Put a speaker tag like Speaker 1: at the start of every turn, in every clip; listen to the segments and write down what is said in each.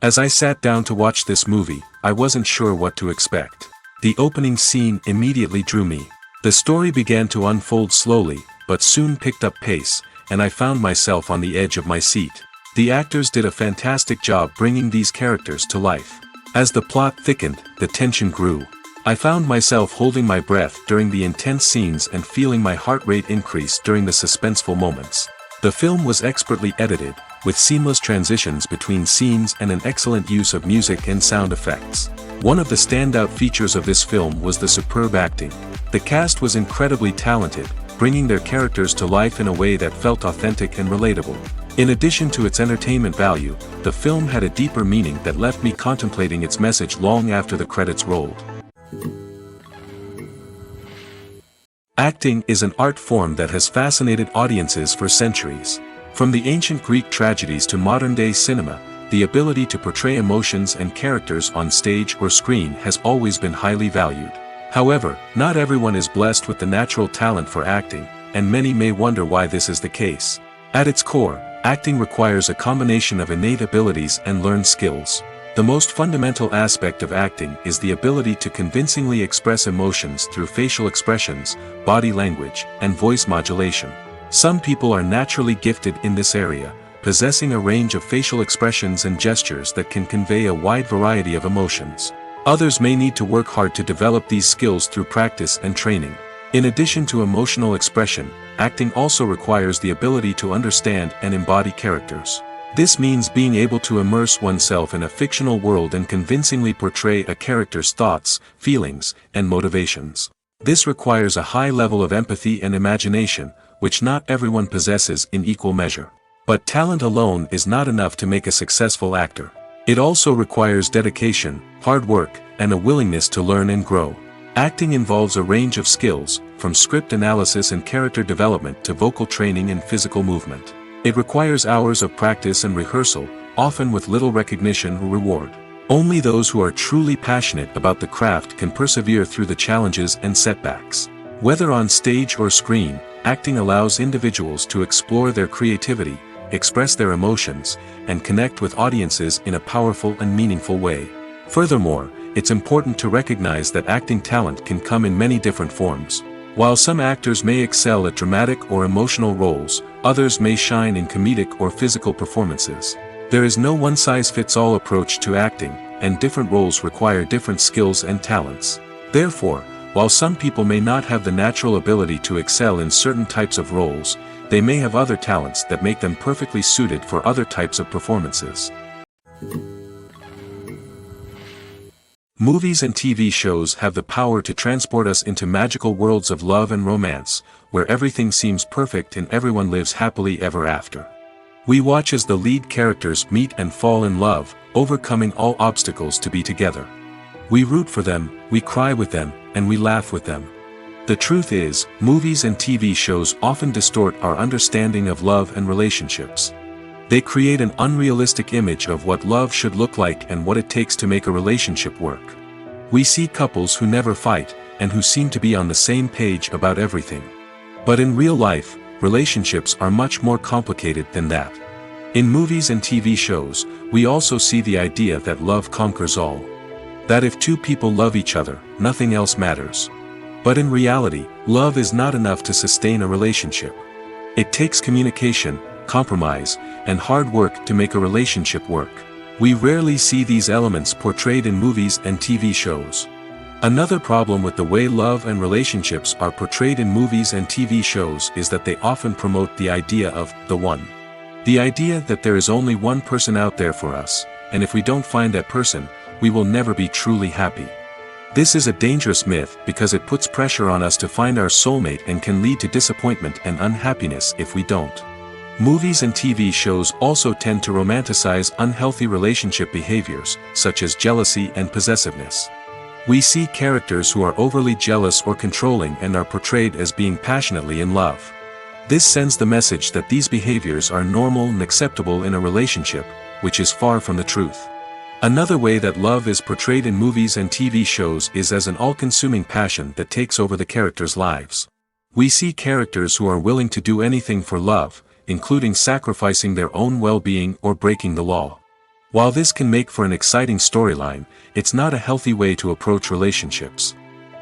Speaker 1: As I sat down to watch this movie, I wasn't sure what to expect. The opening scene immediately drew me. The story began to unfold slowly, but soon picked up pace, and I found myself on the edge of my seat. The actors did a fantastic job bringing these characters to life. As the plot thickened, the tension grew. I found myself holding my breath during the intense scenes and feeling my heart rate increase during the suspenseful moments. The film was expertly edited, with seamless transitions between scenes and an excellent use of music and sound effects. One of the standout features of this film was the superb acting. The cast was incredibly talented, bringing their characters to life in a way that felt authentic and relatable. In addition to its entertainment value, the film had a deeper meaning that left me contemplating its message long after the credits rolled. Acting is an art form that has fascinated audiences for centuries. From the ancient Greek tragedies to modern-day cinema, the ability to portray emotions and characters on stage or screen has always been highly valued. However, not everyone is blessed with the natural talent for acting, and many may wonder why this is the case. At its core, acting requires a combination of innate abilities and learned skills. The most fundamental aspect of acting is the ability to convincingly express emotions through facial expressions, body language, and voice modulation. Some people are naturally gifted in this area, possessing a range of facial expressions and gestures that can convey a wide variety of emotions. Others may need to work hard to develop these skills through practice and training. In addition to emotional expression, acting also requires the ability to understand and embody characters. This means being able to immerse oneself in a fictional world and convincingly portray a character's thoughts, feelings, and motivations. This requires a high level of empathy and imagination, which not everyone possesses in equal measure. But talent alone is not enough to make a successful actor. It also requires dedication, hard work, and a willingness to learn and grow. Acting involves a range of skills, from script analysis and character development to vocal training and physical movement. It requires hours of practice and rehearsal, often with little recognition or reward. Only those who are truly passionate about the craft can persevere through the challenges and setbacks. Whether on stage or screen, acting allows individuals to explore their creativity, express their emotions, and connect with audiences in a powerful and meaningful way. Furthermore, it's important to recognize that acting talent can come in many different forms. While some actors may excel at dramatic or emotional roles, others may shine in comedic or physical performances. There is no one-size-fits-all approach to acting, and different roles require different skills and talents. Therefore, while some people may not have the natural ability to excel in certain types of roles, they may have other talents that make them perfectly suited for other types of performances. Movies and TV shows have the power to transport us into magical worlds of love and romance, where everything seems perfect and everyone lives happily ever after. We watch as the lead characters meet and fall in love, overcoming all obstacles to be together. We root for them, we cry with them, and we laugh with them. The truth is, movies and TV shows often distort our understanding of love and relationships. They create an unrealistic image of what love should look like and what it takes to make a relationship work. We see couples who never fight, and who seem to be on the same page about everything. But in real life, relationships are much more complicated than that. In movies and TV shows, we also see the idea that love conquers all. That if two people love each other, nothing else matters. But in reality, love is not enough to sustain a relationship. It takes communication, compromise, and hard work to make a relationship work. We rarely see these elements portrayed in movies and TV shows. Another problem with the way love and relationships are portrayed in movies and TV shows is that they often promote the idea of the one. The idea that there is only one person out there for us, and if we don't find that person, we will never be truly happy. This is a dangerous myth because it puts pressure on us to find our soulmate and can lead to disappointment and unhappiness if we don't. Movies and TV shows also tend to romanticize unhealthy relationship behaviors, such as jealousy and possessiveness. We see characters who are overly jealous or controlling and are portrayed as being passionately in love. This sends the message that these behaviors are normal and acceptable in a relationship, which is far from the truth. Another way that love is portrayed in movies and TV shows is as an all-consuming passion that takes over the characters' lives. We see characters who are willing to do anything for love, including sacrificing their own well-being or breaking the law. While this can make for an exciting storyline, it's not a healthy way to approach relationships.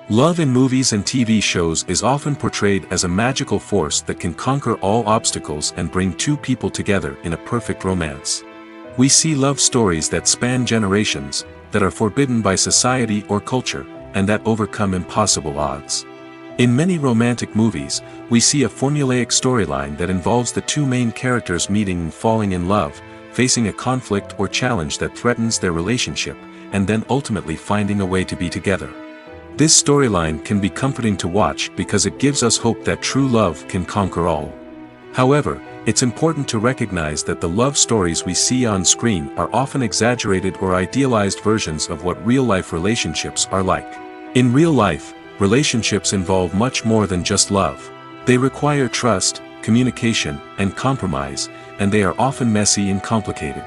Speaker 1: Love in movies and TV shows is often portrayed as a magical force that can conquer all obstacles and bring two people together in a perfect romance. We see love stories that span generations, that are forbidden by society or culture, and that overcome impossible odds. In many romantic movies, we see a formulaic storyline that involves the two main characters meeting and falling in love, facing a conflict or challenge that threatens their relationship, and then ultimately finding a way to be together. This storyline can be comforting to watch because it gives us hope that true love can conquer all. However, it's important to recognize that the love stories we see on screen are often exaggerated or idealized versions of what real-life relationships are like. In real life, relationships involve much more than just love. They require trust, communication, and compromise, and they are often messy and complicated.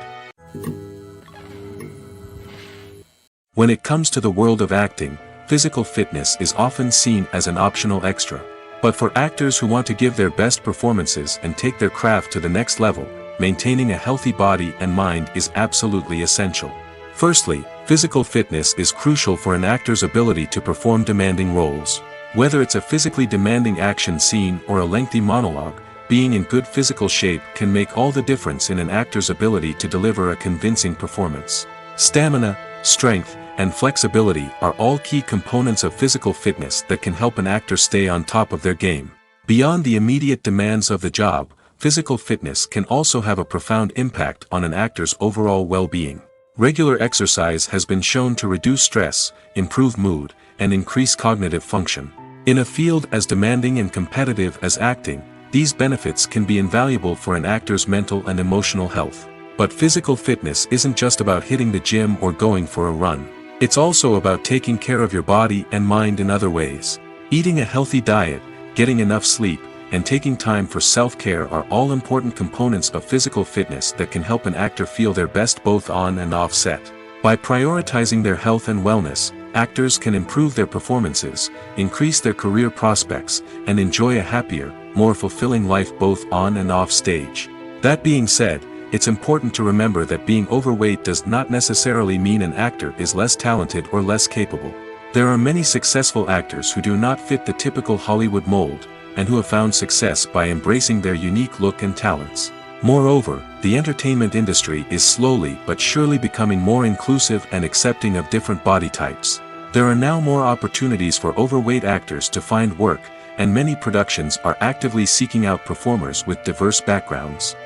Speaker 1: When it comes to the world of acting, physical fitness is often seen as an optional extra. But for actors who want to give their best performances and take their craft to the next level, maintaining a healthy body and mind is absolutely essential. Firstly, physical fitness is crucial for an actor's ability to perform demanding roles. Whether it's a physically demanding action scene or a lengthy monologue, being in good physical shape can make all the difference in an actor's ability to deliver a convincing performance. Stamina, strength, and flexibility are all key components of physical fitness that can help an actor stay on top of their game. Beyond the immediate demands of the job, physical fitness can also have a profound impact on an actor's overall well-being. Regular exercise has been shown to reduce stress, improve mood, and increase cognitive function. In a field as demanding and competitive as acting, these benefits can be invaluable for an actor's mental and emotional health. But physical fitness isn't just about hitting the gym or going for a run. It's also about taking care of your body and mind in other ways. Eating a healthy diet, getting enough sleep, and taking time for self-care are all important components of physical fitness that can help an actor feel their best both on and off set. By prioritizing their health and wellness, actors can improve their performances, increase their career prospects, and enjoy a happier, more fulfilling life both on and off stage. That being said, it's important to remember that being overweight does not necessarily mean an actor is less talented or less capable. There are many successful actors who do not fit the typical Hollywood mold, and who have found success by embracing their unique look and talents. Moreover, the entertainment industry is slowly but surely becoming more inclusive and accepting of different body types. There are now more opportunities for overweight actors to find work, and many productions are actively seeking out performers with diverse backgrounds.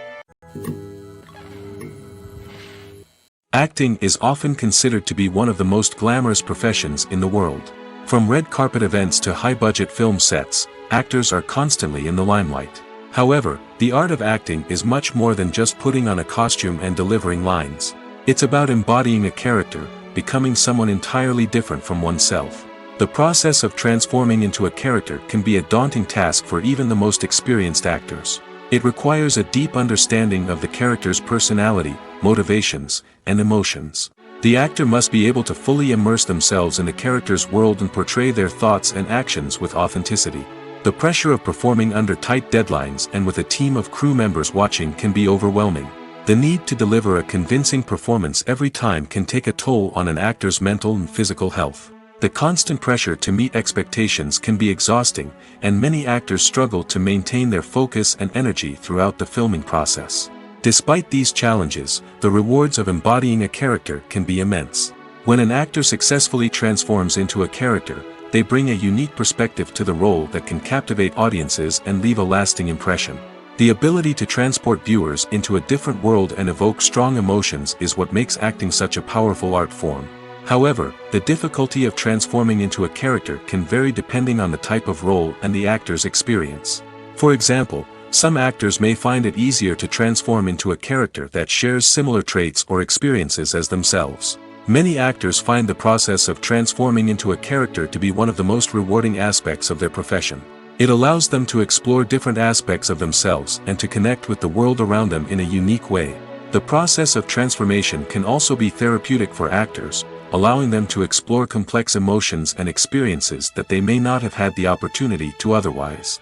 Speaker 1: Acting is often considered to be one of the most glamorous professions in the world. From red carpet events to high-budget film sets, actors are constantly in the limelight. However, the art of acting is much more than just putting on a costume and delivering lines. It's about embodying a character, becoming someone entirely different from oneself. The process of transforming into a character can be a daunting task for even the most experienced actors. It requires a deep understanding of the character's personality, motivations, and emotions. The actor must be able to fully immerse themselves in the character's world and portray their thoughts and actions with authenticity. The pressure of performing under tight deadlines and with a team of crew members watching can be overwhelming. The need to deliver a convincing performance every time can take a toll on an actor's mental and physical health. The constant pressure to meet expectations can be exhausting, and many actors struggle to maintain their focus and energy throughout the filming process. Despite these challenges, the rewards of embodying a character can be immense. When an actor successfully transforms into a character, they bring a unique perspective to the role that can captivate audiences and leave a lasting impression. The ability to transport viewers into a different world and evoke strong emotions is what makes acting such a powerful art form. However, the difficulty of transforming into a character can vary depending on the type of role and the actor's experience. For example, some actors may find it easier to transform into a character that shares similar traits or experiences as themselves. Many actors find the process of transforming into a character to be one of the most rewarding aspects of their profession. It allows them to explore different aspects of themselves and to connect with the world around them in a unique way. The process of transformation can also be therapeutic for actors, allowing them to explore complex emotions and experiences that they may not have had the opportunity to otherwise.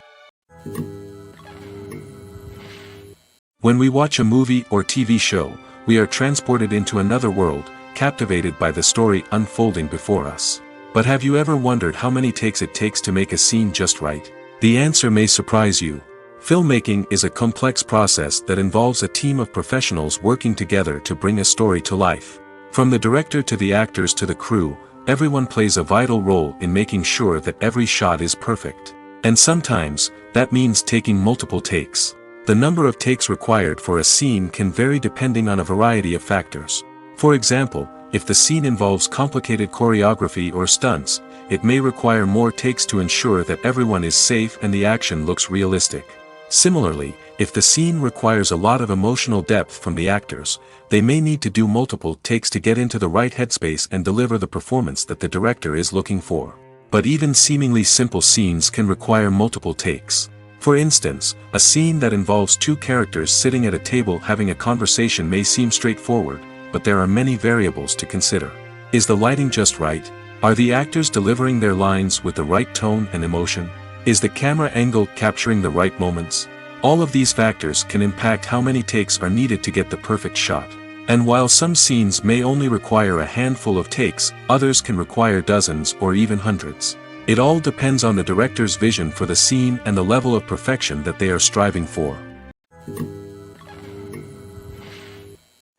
Speaker 1: When we watch a movie or TV show, we are transported into another world, captivated by the story unfolding before us. But have you ever wondered how many takes it takes to make a scene just right? The answer may surprise you. Filmmaking is a complex process that involves a team of professionals working together to bring a story to life. From the director to the actors to the crew, everyone plays a vital role in making sure that every shot is perfect. And sometimes, that means taking multiple takes. The number of takes required for a scene can vary depending on a variety of factors. For example, if the scene involves complicated choreography or stunts, it may require more takes to ensure that everyone is safe and the action looks realistic. Similarly, if the scene requires a lot of emotional depth from the actors, they may need to do multiple takes to get into the right headspace and deliver the performance that the director is looking for. But even seemingly simple scenes can require multiple takes. For instance, a scene that involves two characters sitting at a table having a conversation may seem straightforward, but there are many variables to consider. Is the lighting just right? Are the actors delivering their lines with the right tone and emotion? Is the camera angle capturing the right moments? All of these factors can impact how many takes are needed to get the perfect shot. And while some scenes may only require a handful of takes, others can require dozens or even hundreds. It all depends on the director's vision for the scene and the level of perfection that they are striving for.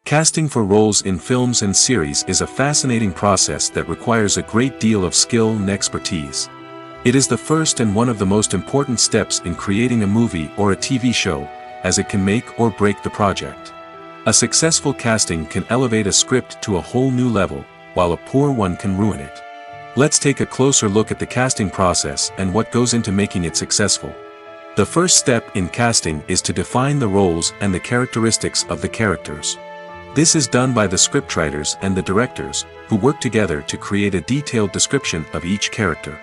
Speaker 1: Casting for roles in films and series is a fascinating process that requires a great deal of skill and expertise. It is the first and one of the most important steps in creating a movie or a TV show, as it can make or break the project. A successful casting can elevate a script to a whole new level, while a poor one can ruin it. Let's take a closer look at the casting process and what goes into making it successful. The first step in casting is to define the roles and the characteristics of the characters. This is done by the scriptwriters and the directors, who work together to create a detailed description of each character.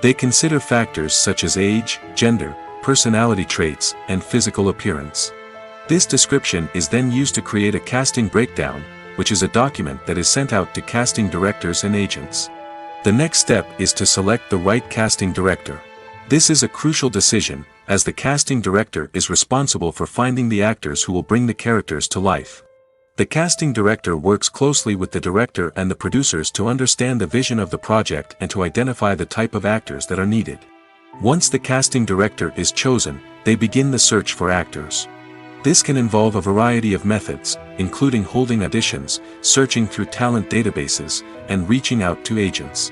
Speaker 1: They consider factors such as age, gender, personality traits, and physical appearance. This description is then used to create a casting breakdown, which is a document that is sent out to casting directors and agents. The next step is to select the right casting director. This is a crucial decision, as the casting director is responsible for finding the actors who will bring the characters to life. The casting director works closely with the director and the producers to understand the vision of the project and to identify the type of actors that are needed. Once the casting director is chosen, they begin the search for actors. This can involve a variety of methods, including holding auditions, searching through talent databases, and reaching out to agents.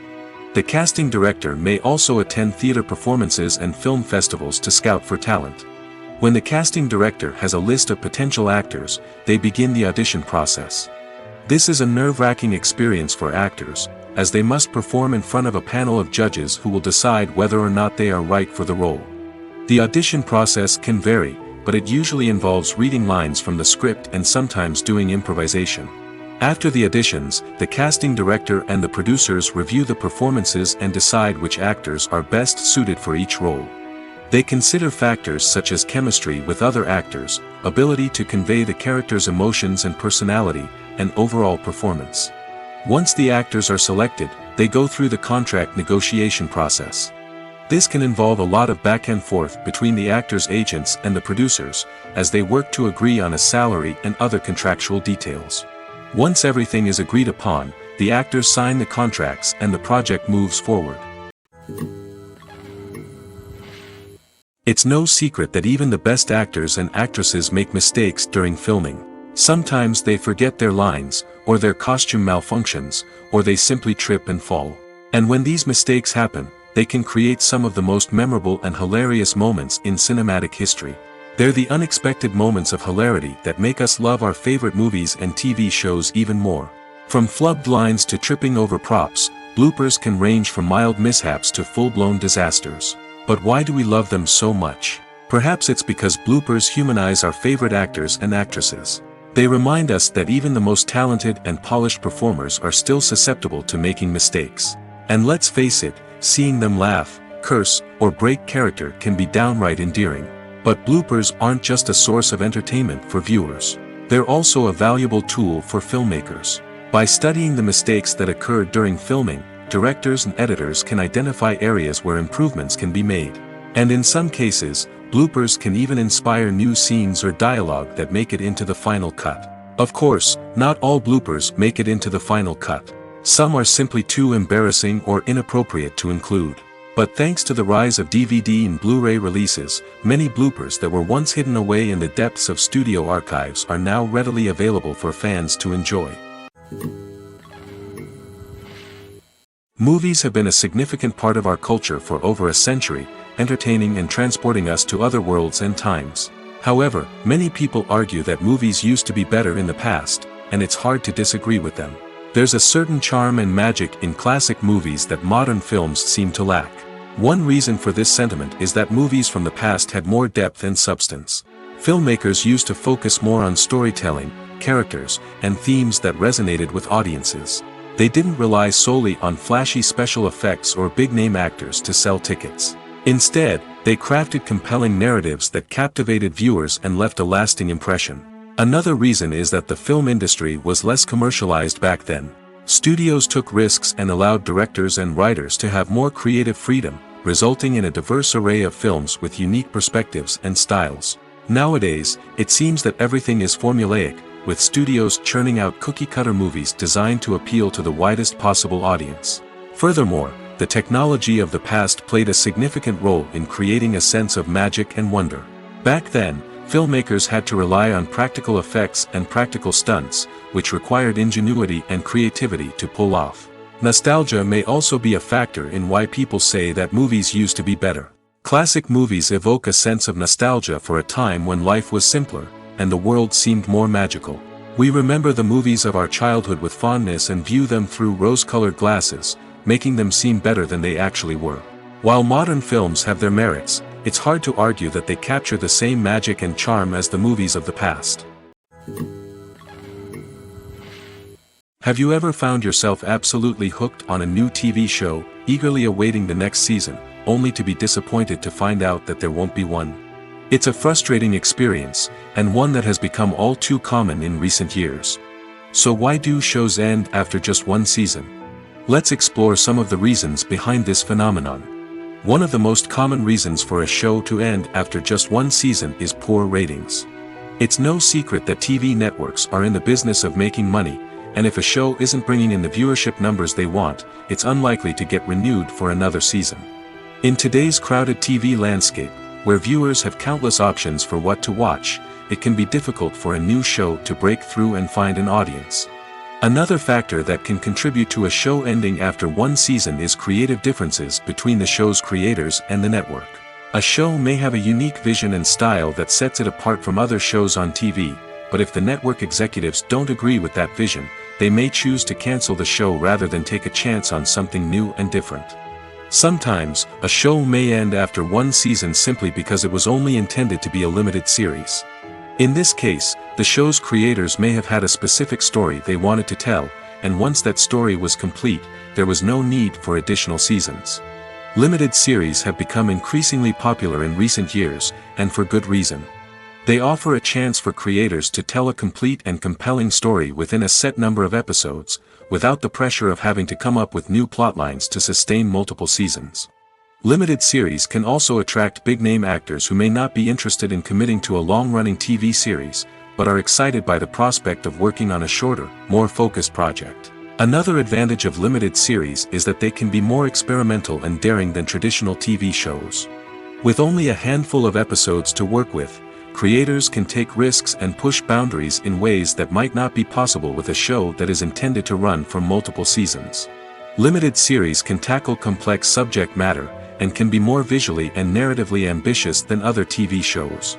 Speaker 1: The casting director may also attend theater performances and film festivals to scout for talent. When the casting director has a list of potential actors, they begin the audition process. This is a nerve-wracking experience for actors, as they must perform in front of a panel of judges who will decide whether or not they are right for the role. The audition process can vary, but it usually involves reading lines from the script and sometimes doing improvisation. After the auditions, the casting director and the producers review the performances and decide which actors are best suited for each role. They consider factors such as chemistry with other actors, ability to convey the character's emotions and personality, and overall performance. Once the actors are selected, they go through the contract negotiation process. This can involve a lot of back and forth between the actors' agents and the producers, as they work to agree on a salary and other contractual details. Once everything is agreed upon, the actors sign the contracts and the project moves forward. It's no secret that even the best actors and actresses make mistakes during filming. Sometimes they forget their lines, or their costume malfunctions, or they simply trip and fall. And when these mistakes happen, they can create some of the most memorable and hilarious moments in cinematic history. They're the unexpected moments of hilarity that make us love our favorite movies and TV shows even more. From flubbed lines to tripping over props, bloopers can range from mild mishaps to full-blown disasters. But why do we love them so much? Perhaps it's because bloopers humanize our favorite actors and actresses. They remind us that even the most talented and polished performers are still susceptible to making mistakes. And let's face it, seeing them laugh, curse, or break character can be downright endearing. But bloopers aren't just a source of entertainment for viewers. They're also a valuable tool for filmmakers. By studying the mistakes that occurred during filming, directors and editors can identify areas where improvements can be made. And in some cases, bloopers can even inspire new scenes or dialogue that make it into the final cut. Of course, not all bloopers make it into the final cut. Some are simply too embarrassing or inappropriate to include. But thanks to the rise of DVD and Blu-ray releases, many bloopers that were once hidden away in the depths of studio archives are now readily available for fans to enjoy. Movies have been a significant part of our culture for over a century, entertaining and transporting us to other worlds and times. However, many people argue that movies used to be better in the past, and it's hard to disagree with them. There's a certain charm and magic in classic movies that modern films seem to lack. One reason for this sentiment is that movies from the past had more depth and substance. Filmmakers used to focus more on storytelling, characters, and themes that resonated with audiences. They didn't rely solely on flashy special effects or big-name actors to sell tickets. Instead, they crafted compelling narratives that captivated viewers and left a lasting impression. Another reason is that the film industry was less commercialized back then. Studios took risks and allowed directors and writers to have more creative freedom, resulting in a diverse array of films with unique perspectives and styles. Nowadays, it seems that everything is formulaic, with studios churning out cookie-cutter movies designed to appeal to the widest possible audience. Furthermore, the technology of the past played a significant role in creating a sense of magic and wonder. Back then, filmmakers had to rely on practical effects and practical stunts, which required ingenuity and creativity to pull off. Nostalgia may also be a factor in why people say that movies used to be better. Classic movies evoke a sense of nostalgia for a time when life was simpler, and the world seemed more magical. We remember the movies of our childhood with fondness and view them through rose-colored glasses, making them seem better than they actually were. While modern films have their merits, it's hard to argue that they capture the same magic and charm as the movies of the past. Have you ever found yourself absolutely hooked on a new TV show, eagerly awaiting the next season, only to be disappointed to find out that there won't be one? It's a frustrating experience, and one that has become all too common in recent years. So why do shows end after just one season? Let's explore some of the reasons behind this phenomenon. One of the most common reasons for a show to end after just one season is poor ratings. It's no secret that TV networks are in the business of making money, and if a show isn't bringing in the viewership numbers they want, it's unlikely to get renewed for another season. In today's crowded TV landscape, where viewers have countless options for what to watch, it can be difficult for a new show to break through and find an audience. Another factor that can contribute to a show ending after one season is creative differences between the show's creators and the network. A show may have a unique vision and style that sets it apart from other shows on TV, but if the network executives don't agree with that vision, they may choose to cancel the show rather than take a chance on something new and different. Sometimes, a show may end after one season simply because it was only intended to be a limited series. In this case, the show's creators may have had a specific story they wanted to tell, and once that story was complete, there was no need for additional seasons. Limited series have become increasingly popular in recent years, and for good reason. They offer a chance for creators to tell a complete and compelling story within a set number of episodes, without the pressure of having to come up with new plotlines to sustain multiple seasons. Limited series can also attract big-name actors who may not be interested in committing to a long-running TV series, but are excited by the prospect of working on a shorter, more focused project. Another advantage of limited series is that they can be more experimental and daring than traditional TV shows. With only a handful of episodes to work with, creators can take risks and push boundaries in ways that might not be possible with a show that is intended to run for multiple seasons. Limited series can tackle complex subject matter, and can be more visually and narratively ambitious than other TV shows.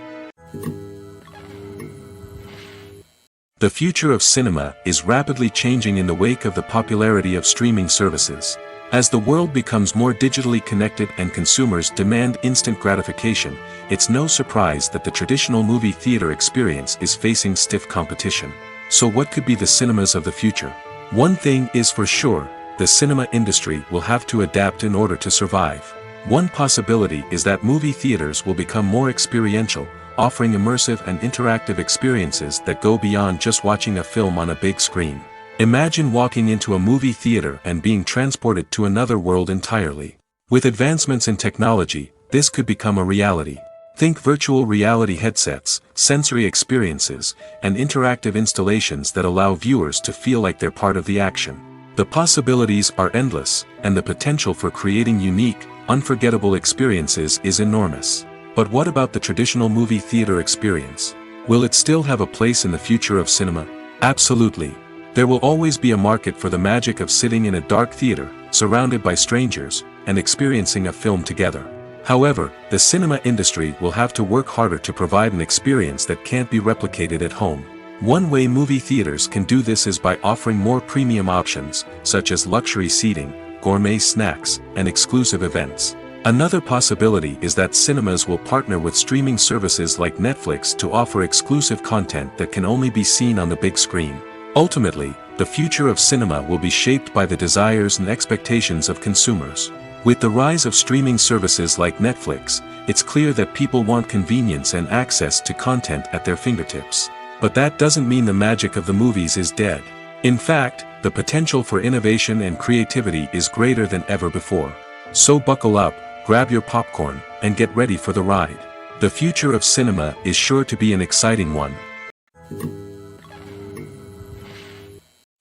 Speaker 1: The future of cinema is rapidly changing in the wake of the popularity of streaming services. As the world becomes more digitally connected and consumers demand instant gratification, it's no surprise that the traditional movie theater experience is facing stiff competition. So what could be the cinemas of the future? One thing is for sure, the cinema industry will have to adapt in order to survive. One possibility is that movie theaters will become more experiential, offering immersive and interactive experiences that go beyond just watching a film on a big screen. Imagine walking into a movie theater and being transported to another world entirely. With advancements in technology, this could become a reality. Think virtual reality headsets, sensory experiences, and interactive installations that allow viewers to feel like they're part of the action. The possibilities are endless, and the potential for creating unique, unforgettable experiences is enormous. But what about the traditional movie theater experience? Will it still have a place in the future of cinema? Absolutely. There will always be a market for the magic of sitting in a dark theater, surrounded by strangers, and experiencing a film together. However, the cinema industry will have to work harder to provide an experience that can't be replicated at home. One way movie theaters can do this is by offering more premium options, such as luxury seating, gourmet snacks, and exclusive events. Another possibility is that cinemas will partner with streaming services like Netflix to offer exclusive content that can only be seen on the big screen. Ultimately, the future of cinema will be shaped by the desires and expectations of consumers. With the rise of streaming services like Netflix, it's clear that people want convenience and access to content at their fingertips. But that doesn't mean the magic of the movies is dead. In fact, the potential for innovation and creativity is greater than ever before. So buckle up, grab your popcorn, and get ready for the ride. The future of cinema is sure to be an exciting one.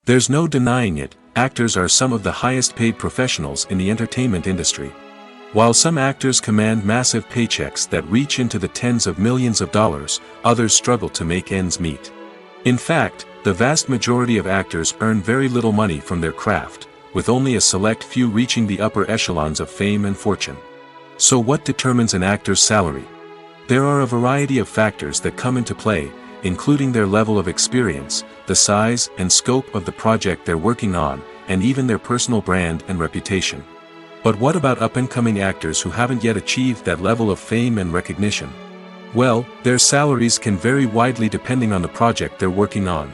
Speaker 1: There's no denying it, actors are some of the highest paid professionals in the entertainment industry. While some actors command massive paychecks that reach into the tens of millions of dollars, others struggle to make ends meet. In fact, the vast majority of actors earn very little money from their craft, with only a select few reaching the upper echelons of fame and fortune. So what determines an actor's salary? There are a variety of factors that come into play, including their level of experience, the size and scope of the project they're working on, and even their personal brand and reputation. But what about up-and-coming actors who haven't yet achieved that level of fame and recognition? Well, their salaries can vary widely depending on the project they're working on.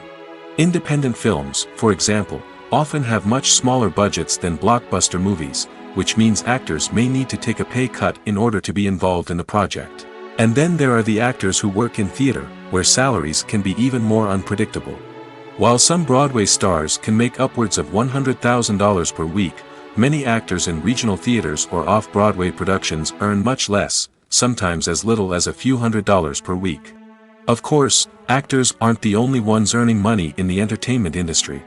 Speaker 1: Independent films, for example, often have much smaller budgets than blockbuster movies, which means actors may need to take a pay cut in order to be involved in the project. And then there are the actors who work in theater, where salaries can be even more unpredictable. While some Broadway stars can make upwards of $100,000 per week, many actors in regional theaters or off-Broadway productions earn much less, sometimes as little as a few $100s per week. Of course, actors aren't the only ones earning money in the entertainment industry.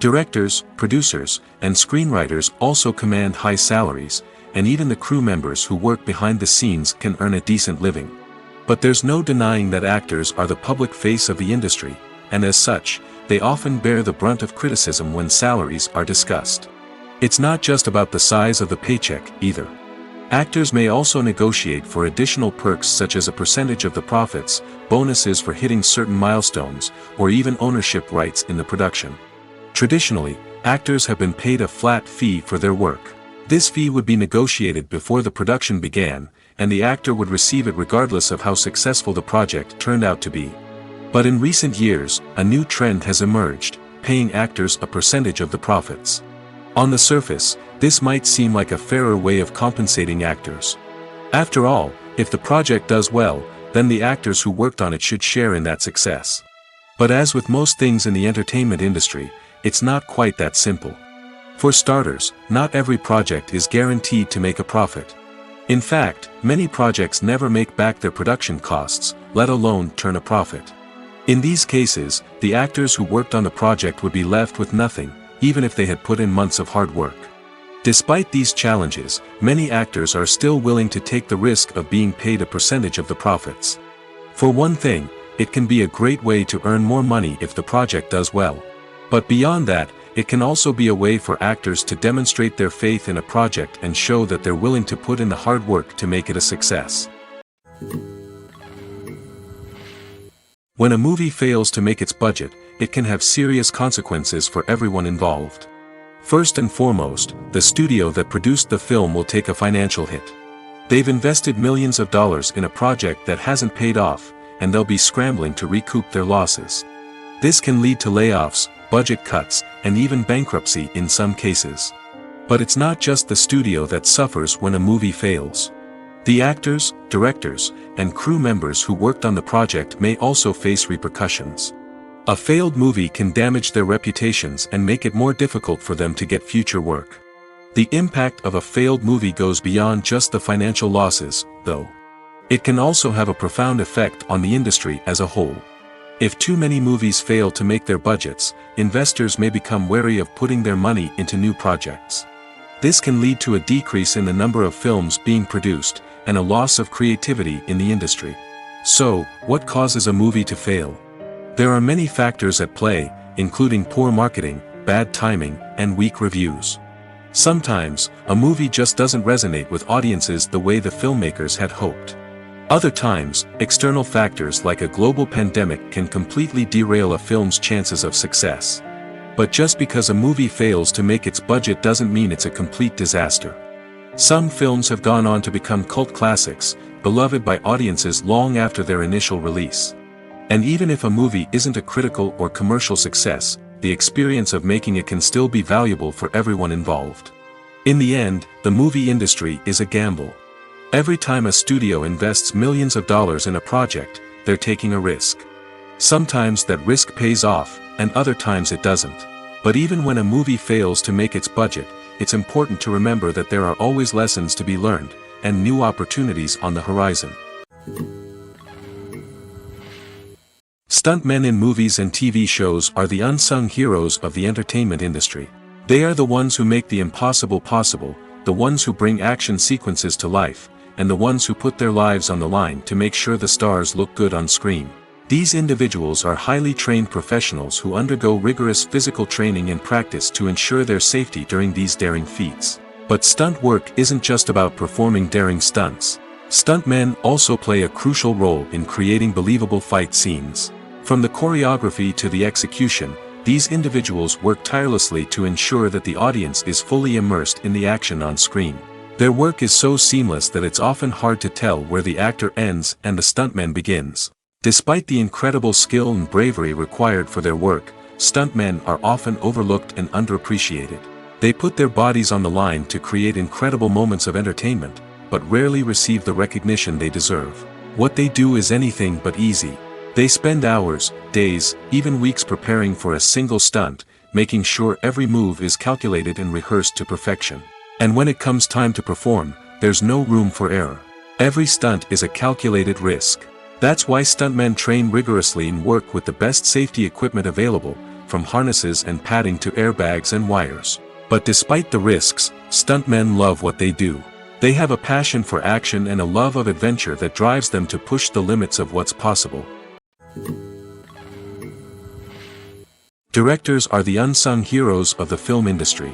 Speaker 1: Directors, producers, and screenwriters also command high salaries, and even the crew members who work behind the scenes can earn a decent living. But there's no denying that actors are the public face of the industry, and as such, they often bear the brunt of criticism when salaries are discussed. It's not just about the size of the paycheck, either. Actors may also negotiate for additional perks such as a percentage of the profits, bonuses for hitting certain milestones, or even ownership rights in the production. Traditionally, actors have been paid a flat fee for their work. This fee would be negotiated before the production began, and the actor would receive it regardless of how successful the project turned out to be. But in recent years, a new trend has emerged, paying actors a percentage of the profits. On the surface, this might seem like a fairer way of compensating actors. After all, if the project does well, then the actors who worked on it should share in that success. But as with most things in the entertainment industry, it's not quite that simple. For starters, not every project is guaranteed to make a profit. In fact, many projects never make back their production costs, let alone turn a profit. In these cases, the actors who worked on the project would be left with nothing, even if they had put in months of hard work. Despite these challenges, many actors are still willing to take the risk of being paid a percentage of the profits. For one thing, it can be a great way to earn more money if the project does well. But beyond that, it can also be a way for actors to demonstrate their faith in a project and show that they're willing to put in the hard work to make it a success. When a movie fails to make its budget, it can have serious consequences for everyone involved. First and foremost, the studio that produced the film will take a financial hit. They've invested millions of dollars in a project that hasn't paid off, and they'll be scrambling to recoup their losses. This can lead to layoffs, budget cuts, and even bankruptcy in some cases. But it's not just the studio that suffers when a movie fails. The actors, directors, and crew members who worked on the project may also face repercussions. A failed movie can damage their reputations and make it more difficult for them to get future work. The impact of a failed movie goes beyond just the financial losses, though. It can also have a profound effect on the industry as a whole. If too many movies fail to make their budgets, investors may become wary of putting their money into new projects. This can lead to a decrease in the number of films being produced, and a loss of creativity in the industry. So, what causes a movie to fail? There are many factors at play, including poor marketing, bad timing, and weak reviews. Sometimes, a movie just doesn't resonate with audiences the way the filmmakers had hoped. Other times, external factors like a global pandemic can completely derail a film's chances of success. But just because a movie fails to make its budget doesn't mean it's a complete disaster. Some films have gone on to become cult classics, beloved by audiences long after their initial release. And even if a movie isn't a critical or commercial success, the experience of making it can still be valuable for everyone involved. In the end, the movie industry is a gamble. Every time a studio invests millions of dollars in a project, they're taking a risk. Sometimes that risk pays off, and other times it doesn't. But even when a movie fails to make its budget, it's important to remember that there are always lessons to be learned, and new opportunities on the horizon. Stuntmen in movies and TV shows are the unsung heroes of the entertainment industry. They are the ones who make the impossible possible, the ones who bring action sequences to life, and the ones who put their lives on the line to make sure the stars look good on screen. These individuals are highly trained professionals who undergo rigorous physical training and practice to ensure their safety during these daring feats. But stunt work isn't just about performing daring stunts. Stuntmen also play a crucial role in creating believable fight scenes. From the choreography to the execution, these individuals work tirelessly to ensure that the audience is fully immersed in the action on screen. Their work is so seamless that it's often hard to tell where the actor ends and the stuntman begins. Despite the incredible skill and bravery required for their work, stuntmen are often overlooked and underappreciated. They put their bodies on the line to create incredible moments of entertainment, but rarely receive the recognition they deserve. What they do is anything but easy. They spend hours, days, even weeks preparing for a single stunt, making sure every move is calculated and rehearsed to perfection. And when it comes time to perform, there's no room for error. Every stunt is a calculated risk. That's why stuntmen train rigorously and work with the best safety equipment available, from harnesses and padding to airbags and wires. But despite the risks, stuntmen love what they do. They have a passion for action and a love of adventure that drives them to push the limits of what's possible. Directors are the unsung heroes of the film industry.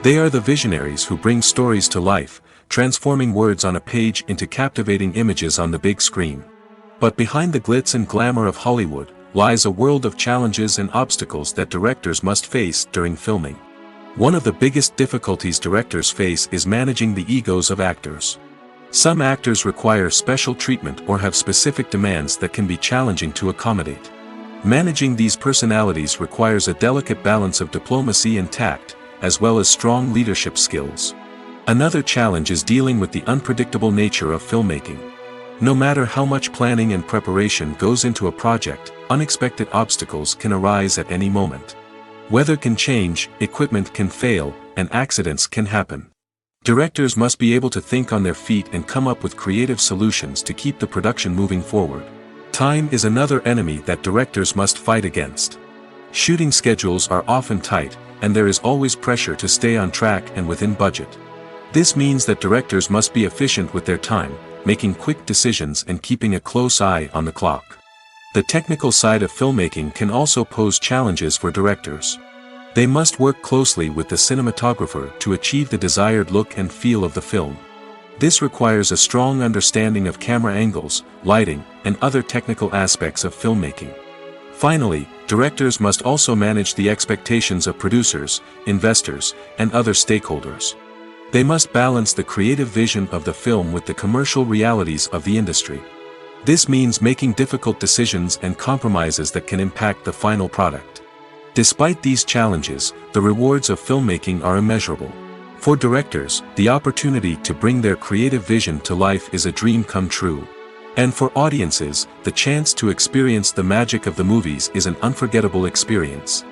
Speaker 1: They are the visionaries who bring stories to life, transforming words on a page into captivating images on the big screen. But behind the glitz and glamour of Hollywood, lies a world of challenges and obstacles that directors must face during filming. One of the biggest difficulties directors face is managing the egos of actors. Some actors require special treatment or have specific demands that can be challenging to accommodate. Managing these personalities requires a delicate balance of diplomacy and tact, as well as strong leadership skills. Another challenge is dealing with the unpredictable nature of filmmaking. No matter how much planning and preparation goes into a project, unexpected obstacles can arise at any moment. Weather can change, equipment can fail, and accidents can happen. Directors must be able to think on their feet and come up with creative solutions to keep the production moving forward. Time is another enemy that directors must fight against. Shooting schedules are often tight, and there is always pressure to stay on track and within budget. This means that directors must be efficient with their time, making quick decisions and keeping a close eye on the clock. The technical side of filmmaking can also pose challenges for directors. They must work closely with the cinematographer to achieve the desired look and feel of the film. This requires a strong understanding of camera angles, lighting, and other technical aspects of filmmaking. Finally, directors must also manage the expectations of producers, investors, and other stakeholders. They must balance the creative vision of the film with the commercial realities of the industry. This means making difficult decisions and compromises that can impact the final product. Despite these challenges, the rewards of filmmaking are immeasurable. For directors, the opportunity to bring their creative vision to life is a dream come true. And for audiences, the chance to experience the magic of the movies is an unforgettable experience.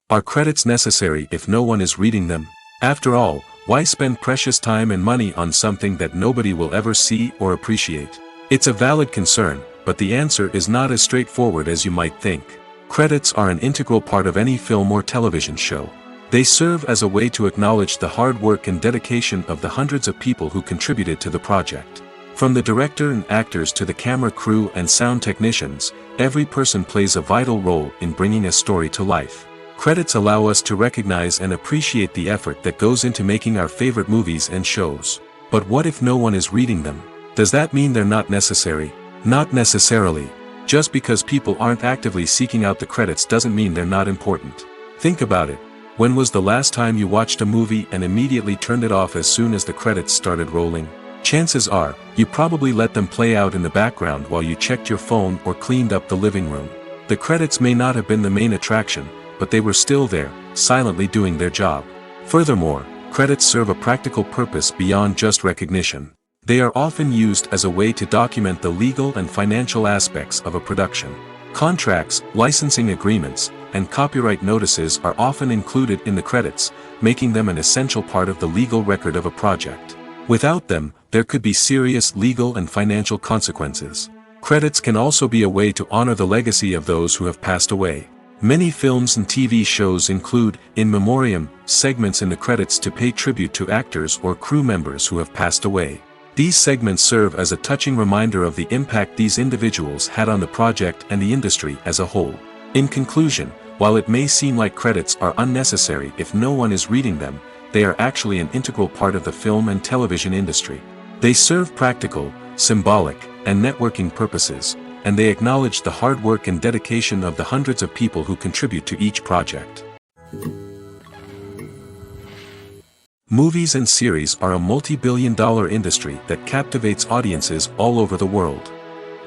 Speaker 1: Are credits necessary if no one is reading them? After all, Why spend precious time and money on something that nobody will ever see or appreciate? It's a valid concern, but the answer is not as straightforward as you might think. Credits are an integral part of any film or television show. They serve as a way to acknowledge the hard work and dedication of the hundreds of people who contributed to the project. From the director and actors to the camera crew and sound technicians, every person plays a vital role in bringing a story to life. Credits allow us to recognize and appreciate the effort that goes into making our favorite movies and shows. But what if no one is reading them? Does that mean they're not necessary? Not necessarily. Just because people aren't actively seeking out the credits doesn't mean they're not important. Think about it. When was the last time you watched a movie and immediately turned it off as soon as the credits started rolling? Chances are, you probably let them play out in the background while you checked your phone or cleaned up the living room. The credits may not have been the main attraction, but they were still there, silently doing their job. Furthermore, credits serve a practical purpose beyond just recognition. They are often used as a way to document the legal and financial aspects of a production. Contracts, licensing agreements, and copyright notices are often included in the credits, making them an essential part of the legal record of a project. Without them, there could be serious legal and financial consequences. Credits can also be a way to honor the legacy of those who have passed away. Many films and TV shows include, in memoriam, segments in the credits to pay tribute to actors or crew members who have passed away. These segments serve as a touching reminder of the impact these individuals had on the project and the industry as a whole. In conclusion, while it may seem like credits are unnecessary if no one is reading them, they are actually an integral part of the film and television industry. They serve practical, symbolic, and networking purposes, and they acknowledge the hard work and dedication of the hundreds of people who contribute to each project. Movies and series are a multi-billion-dollar industry that captivates audiences all over the world.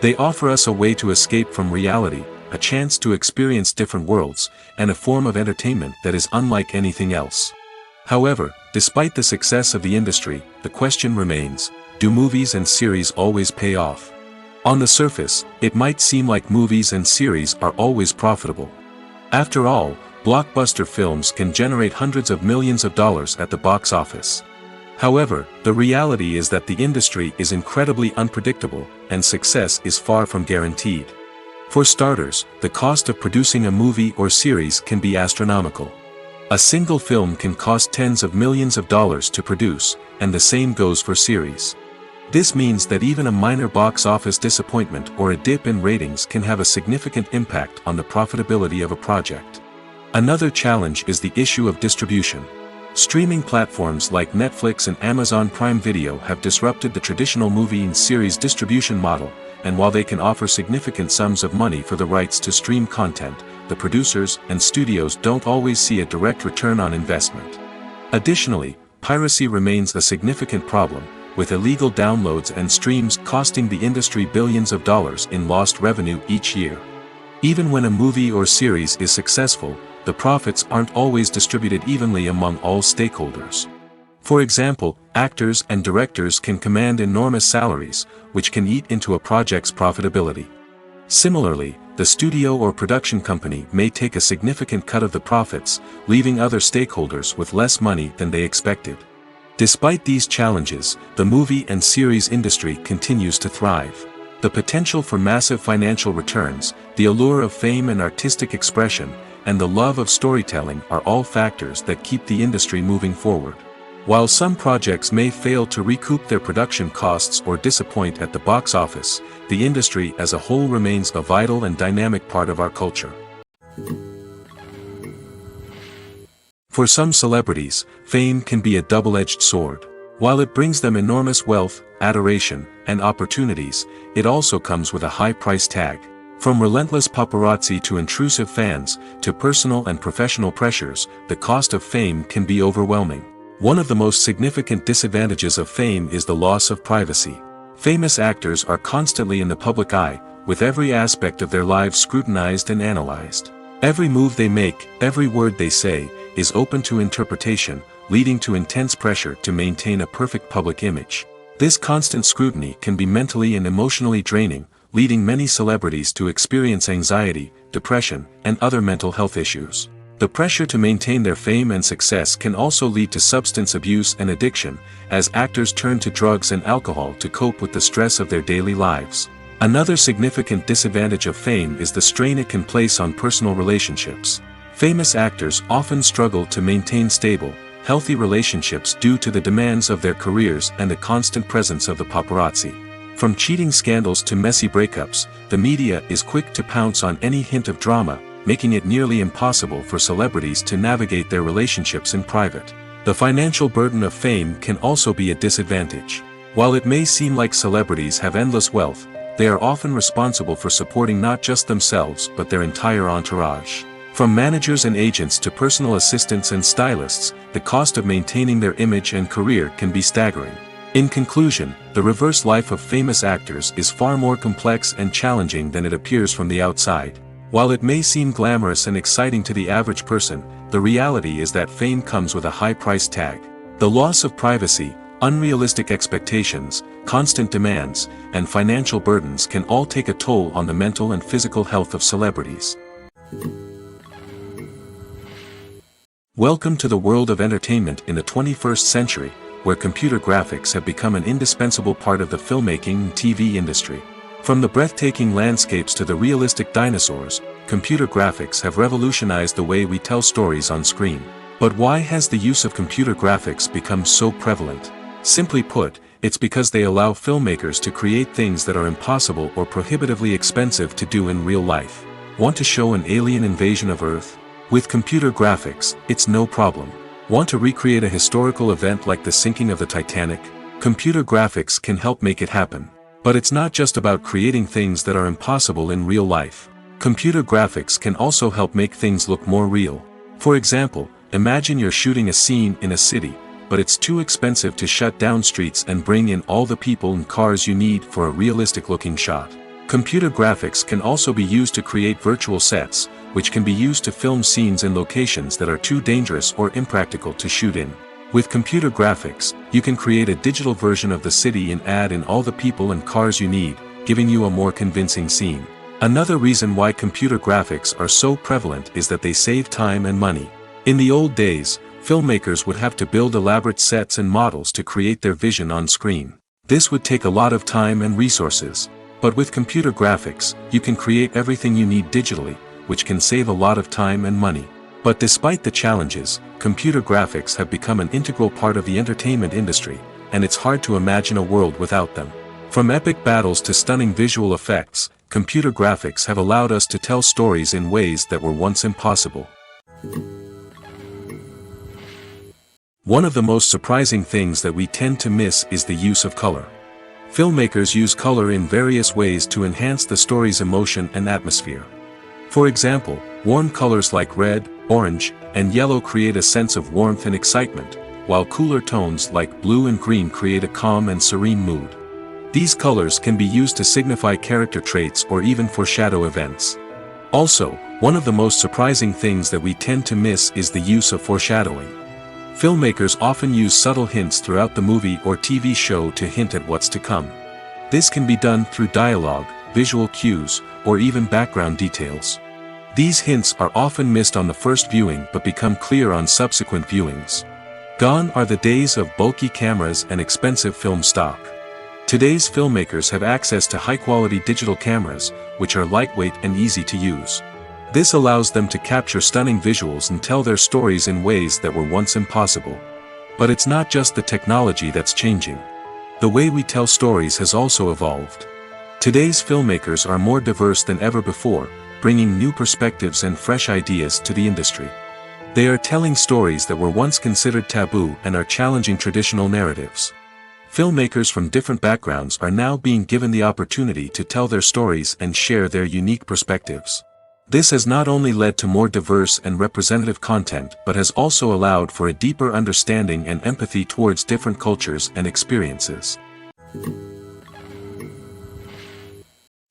Speaker 1: They offer us a way to escape from reality, a chance to experience different worlds, and a form of entertainment that is unlike anything else. However, despite the success of the industry, the question remains, do movies and series always pay off? On the surface, it might seem like movies and series are always profitable. After all, blockbuster films can generate hundreds of millions of dollars at the box office. However, the reality is that the industry is incredibly unpredictable, and success is far from guaranteed. For starters, the cost of producing a movie or series can be astronomical. A single film can cost tens of millions of dollars to produce, and the same goes for series. This means that even a minor box office disappointment or a dip in ratings can have a significant impact on the profitability of a project. Another challenge is the issue of distribution. Streaming platforms like Netflix and Amazon Prime Video have disrupted the traditional movie and series distribution model, and while they can offer significant sums of money for the rights to stream content, the producers and studios don't always see a direct return on investment. Additionally, piracy remains a significant problem, with illegal downloads and streams costing the industry billions of dollars in lost revenue each year. Even when a movie or series is successful, the profits aren't always distributed evenly among all stakeholders. For example, actors and directors can command enormous salaries, which can eat into a project's profitability. Similarly, the studio or production company may take a significant cut of the profits, leaving other stakeholders with less money than they expected. Despite these challenges, the movie and series industry continues to thrive. The potential for massive financial returns, the allure of fame and artistic expression, and the love of storytelling are all factors that keep the industry moving forward. While some projects may fail to recoup their production costs or disappoint at the box office, the industry as a whole remains a vital and dynamic part of our culture. For some celebrities, fame can be a double-edged sword. While it brings them enormous wealth, adoration, and opportunities, it also comes with a high price tag. From relentless paparazzi to intrusive fans, to personal and professional pressures, the cost of fame can be overwhelming. One of the most significant disadvantages of fame is the loss of privacy. Famous actors are constantly in the public eye, with every aspect of their lives scrutinized and analyzed. Every move they make, every word they say, is open to interpretation, leading to intense pressure to maintain a perfect public image. This constant scrutiny can be mentally and emotionally draining, leading many celebrities to experience anxiety, depression, and other mental health issues. The pressure to maintain their fame and success can also lead to substance abuse and addiction, as actors turn to drugs and alcohol to cope with the stress of their daily lives. Another significant disadvantage of fame is the strain it can place on personal relationships. Famous actors often struggle to maintain stable, healthy relationships due to the demands of their careers and the constant presence of the paparazzi. From cheating scandals to messy breakups, the media is quick to pounce on any hint of drama, making it nearly impossible for celebrities to navigate their relationships in private. The financial burden of fame can also be a disadvantage. While it may seem like celebrities have endless wealth, they are often responsible for supporting not just themselves but their entire entourage. From managers and agents to personal assistants and stylists, the cost of maintaining their image and career can be staggering. In conclusion, the reverse life of famous actors is far more complex and challenging than it appears from the outside. While it may seem glamorous and exciting to the average person, the reality is that fame comes with a high price tag. The loss of privacy, unrealistic expectations, constant demands, and financial burdens can all take a toll on the mental and physical health of celebrities. Welcome to the world of entertainment in the 21st century, where computer graphics have become an indispensable part of the filmmaking and TV industry. From the breathtaking landscapes to the realistic dinosaurs, computer graphics have revolutionized the way we tell stories on screen. But why has the use of computer graphics become so prevalent? Simply put, it's because they allow filmmakers to create things that are impossible or prohibitively expensive to do in real life. Want to show an alien invasion of Earth? With computer graphics, it's no problem. Want to recreate a historical event like the sinking of the Titanic? Computer graphics can help make it happen. But it's not just about creating things that are impossible in real life. Computer graphics can also help make things look more real. For example, imagine you're shooting a scene in a city, but it's too expensive to shut down streets and bring in all the people and cars you need for a realistic-looking shot. Computer graphics can also be used to create virtual sets, which can be used to film scenes in locations that are too dangerous or impractical to shoot in. With computer graphics, you can create a digital version of the city and add in all the people and cars you need, giving you a more convincing scene. Another reason why computer graphics are so prevalent is that they save time and money. In the old days, filmmakers would have to build elaborate sets and models to create their vision on screen. This would take a lot of time and resources. But with computer graphics, you can create everything you need digitally, which can save a lot of time and money. But despite the challenges, computer graphics have become an integral part of the entertainment industry, and it's hard to imagine a world without them. From epic battles to stunning visual effects, computer graphics have allowed us to tell stories in ways that were once impossible. One of the most surprising things that we tend to miss is the use of color. Filmmakers use color in various ways to enhance the story's emotion and atmosphere. For example, warm colors like red, orange, and yellow create a sense of warmth and excitement, while cooler tones like blue and green create a calm and serene mood. These colors can be used to signify character traits or even foreshadow events. Also, one of the most surprising things that we tend to miss is the use of foreshadowing. Filmmakers often use subtle hints throughout the movie or TV show to hint at what's to come. This can be done through dialogue, visual cues, or even background details. These hints are often missed on the first viewing but become clear on subsequent viewings. Gone are the days of bulky cameras and expensive film stock. Today's filmmakers have access to high-quality digital cameras, which are lightweight and easy to use. This allows them to capture stunning visuals and tell their stories in ways that were once impossible. But it's not just the technology that's changing. The way we tell stories has also evolved. Today's filmmakers are more diverse than ever before, bringing new perspectives and fresh ideas to the industry. They are telling stories that were once considered taboo and are challenging traditional narratives. Filmmakers from different backgrounds are now being given the opportunity to tell their stories and share their unique perspectives. This has not only led to more diverse and representative content but has also allowed for a deeper understanding and empathy towards different cultures and experiences.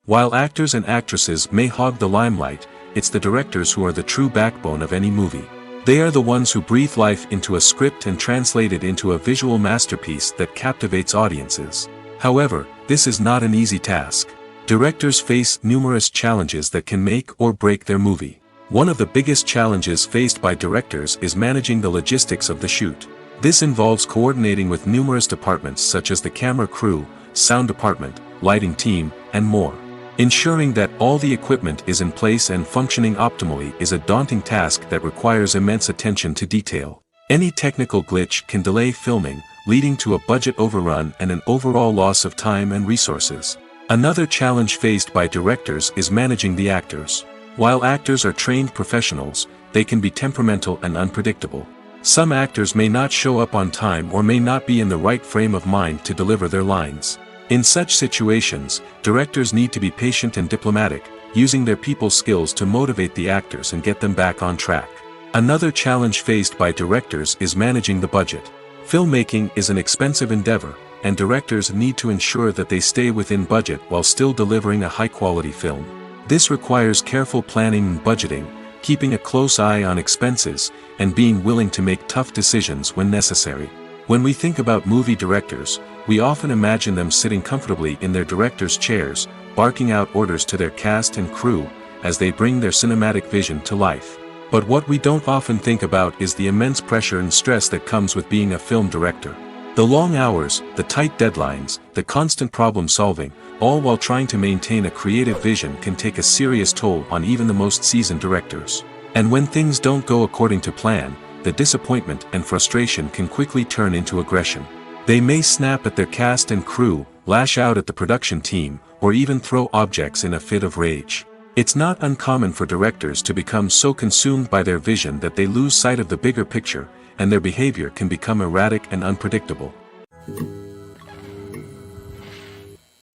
Speaker 1: While actors and actresses may hog the limelight, it's the directors who are the true backbone of any movie. They are the ones who breathe life into a script and translate it into a visual masterpiece that captivates audiences. However, this is not an easy task. Directors face numerous challenges that can make or break their movie. One of the biggest challenges faced by directors is managing the logistics of the shoot. This involves coordinating with numerous departments such as the camera crew, sound department, lighting team, and more. Ensuring that all the equipment is in place and functioning optimally is a daunting task that requires immense attention to detail. Any technical glitch can delay filming, leading to a budget overrun and an overall loss of time and resources. Another challenge faced by directors is managing the actors. While actors are trained professionals, they can be temperamental and unpredictable. Some actors may not show up on time or may not be in the right frame of mind to deliver their lines. In such situations, directors need to be patient and diplomatic, using their people skills to motivate the actors and get them back on track. Another challenge faced by directors is managing the budget. Filmmaking is an expensive endeavor, and directors need to ensure that they stay within budget while still delivering a high-quality film. This requires careful planning and budgeting, keeping a close eye on expenses, and being willing to make tough decisions when necessary. When we think about movie directors, we often imagine them sitting comfortably in their director's chairs, barking out orders to their cast and crew, as they bring their cinematic vision to life. But what we don't often think about is the immense pressure and stress that comes with being a film director. The long hours, the tight deadlines, the constant problem solving, all while trying to maintain a creative vision can take a serious toll on even the most seasoned directors. And when things don't go according to plan, the disappointment and frustration can quickly turn into aggression. They may snap at their cast and crew, lash out at the production team, or even throw objects in a fit of rage. It's not uncommon for directors to become so consumed by their vision that they lose sight of the bigger picture, and their behavior can become erratic and unpredictable.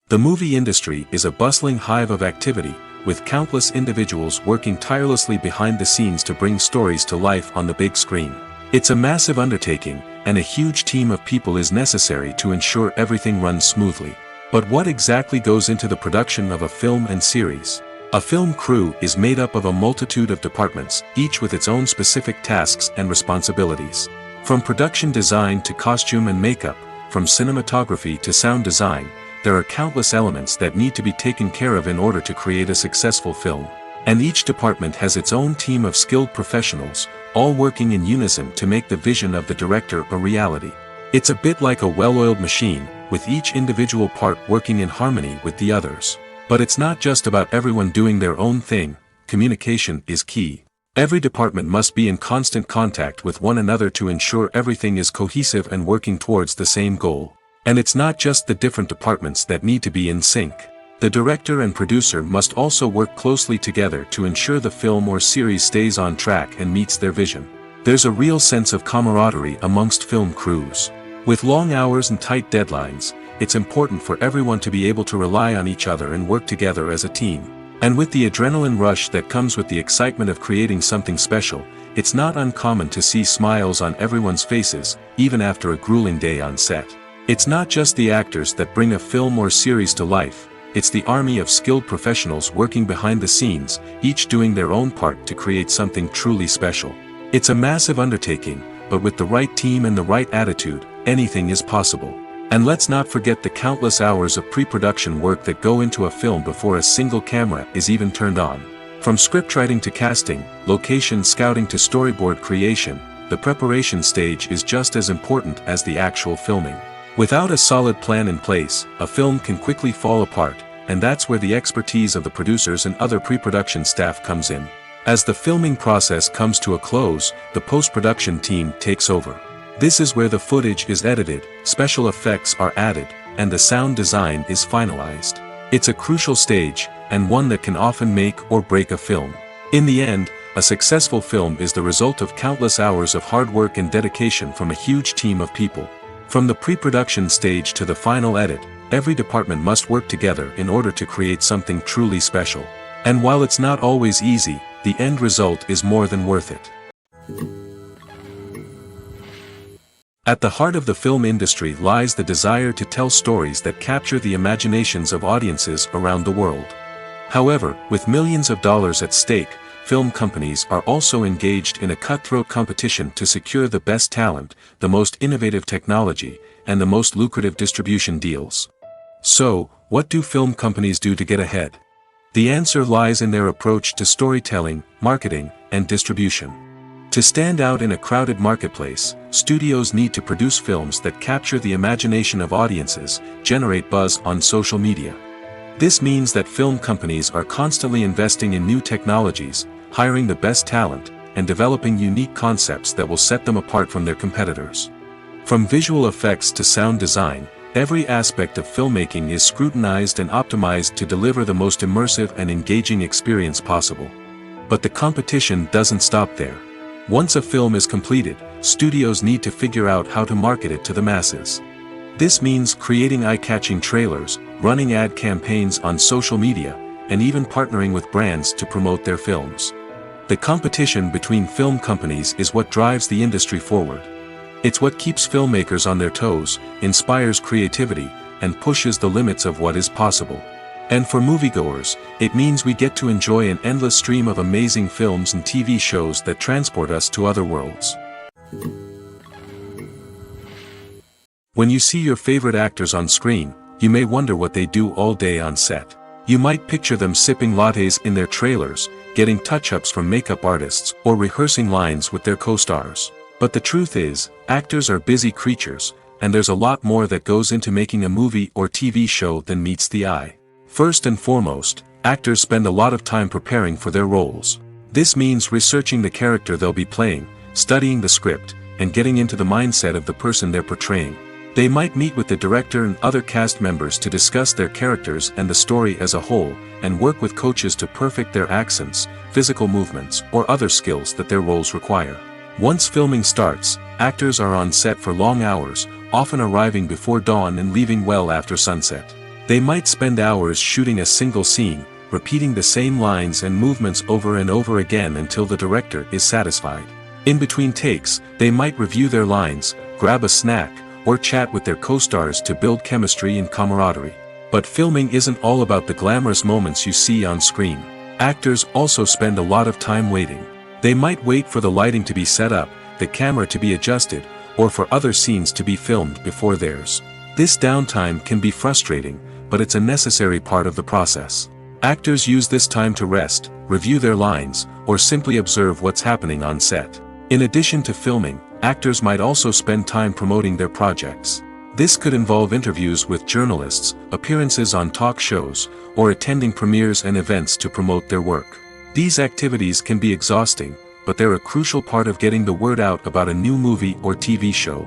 Speaker 1: The movie industry is a bustling hive of activity, with countless individuals working tirelessly behind the scenes to bring stories to life on the big screen. It's a massive undertaking, and a huge team of people is necessary to ensure everything runs smoothly. But what exactly goes into the production of a film and series? A film crew is made up of a multitude of departments, each with its own specific tasks and responsibilities. From production design to costume and makeup, from cinematography to sound design, there are countless elements that need to be taken care of in order to create a successful film. And each department has its own team of skilled professionals, all working in unison to make the vision of the director a reality. It's a bit like a well-oiled machine, with each individual part working in harmony with the others. But it's not just about everyone doing their own thing. Communication is key. Every department must be in constant contact with one another to ensure everything is cohesive and working towards the same goal. And it's not just the different departments that need to be in sync. The director and producer must also work closely together to ensure the film or series stays on track and meets their vision. There's a real sense of camaraderie amongst film crews. With long hours and tight deadlines, it's important for everyone to be able to rely on each other and work together as a team. And with the adrenaline rush that comes with the excitement of creating something special, it's not uncommon to see smiles on everyone's faces, even after a grueling day on set. It's not just the actors that bring a film or series to life, it's the army of skilled professionals working behind the scenes, each doing their own part to create something truly special. It's a massive undertaking, but with the right team and the right attitude, anything is possible. And let's not forget the countless hours of pre-production work that go into a film before a single camera is even turned on. From scriptwriting to casting, location scouting to storyboard creation, the preparation stage is just as important as the actual filming. Without a solid plan in place, a film can quickly fall apart, and that's where the expertise of the producers and other pre-production staff comes in. As the filming process comes to a close, the post-production team takes over. This is where the footage is edited, special effects are added, and the sound design is finalized. It's a crucial stage, and one that can often make or break a film. In the end, a successful film is the result of countless hours of hard work and dedication from a huge team of people. From the pre-production stage to the final edit, every department must work together in order to create something truly special. And while it's not always easy, the end result is more than worth it. At the heart of the film industry lies the desire to tell stories that capture the imaginations of audiences around the world. However, with millions of dollars at stake, film companies are also engaged in a cutthroat competition to secure the best talent, the most innovative technology, and the most lucrative distribution deals. So, what do film companies do to get ahead? The answer lies in their approach to storytelling, marketing, and distribution. To stand out in a crowded marketplace, studios need to produce films that capture the imagination of audiences, generate buzz on social media. This means that film companies are constantly investing in new technologies, hiring the best talent, and developing unique concepts that will set them apart from their competitors. From visual effects to sound design, every aspect of filmmaking is scrutinized and optimized to deliver the most immersive and engaging experience possible. But the competition doesn't stop there. Once a film is completed, studios need to figure out how to market it to the masses. This means creating eye-catching trailers, running ad campaigns on social media, and even partnering with brands to promote their films. The competition between film companies is what drives the industry forward. It's what keeps filmmakers on their toes, inspires creativity, and pushes the limits of what is possible. And for moviegoers, it means we get to enjoy an endless stream of amazing films and TV shows that transport us to other worlds. When you see your favorite actors on screen, you may wonder what they do all day on set. You might picture them sipping lattes in their trailers, getting touch-ups from makeup artists, or rehearsing lines with their co-stars. But the truth is, actors are busy creatures, and there's a lot more that goes into making a movie or TV show than meets the eye. First and foremost, actors spend a lot of time preparing for their roles. This means researching the character they'll be playing, studying the script, and getting into the mindset of the person they're portraying. They might meet with the director and other cast members to discuss their characters and the story as a whole, and work with coaches to perfect their accents, physical movements, or other skills that their roles require. Once filming starts, actors are on set for long hours, often arriving before dawn and leaving well after sunset. They might spend hours shooting a single scene, repeating the same lines and movements over and over again until the director is satisfied. In between takes, they might review their lines, grab a snack, or chat with their co-stars to build chemistry and camaraderie. But filming isn't all about the glamorous moments you see on screen. Actors also spend a lot of time waiting. They might wait for the lighting to be set up, the camera to be adjusted, or for other scenes to be filmed before theirs. This downtime can be frustrating, but it's a necessary part of the process. Actors use this time to rest, review their lines, or simply observe what's happening on set. In addition to filming, actors might also spend time promoting their projects. This could involve interviews with journalists, appearances on talk shows, or attending premieres and events to promote their work. These activities can be exhausting, but they're a crucial part of getting the word out about a new movie or TV show.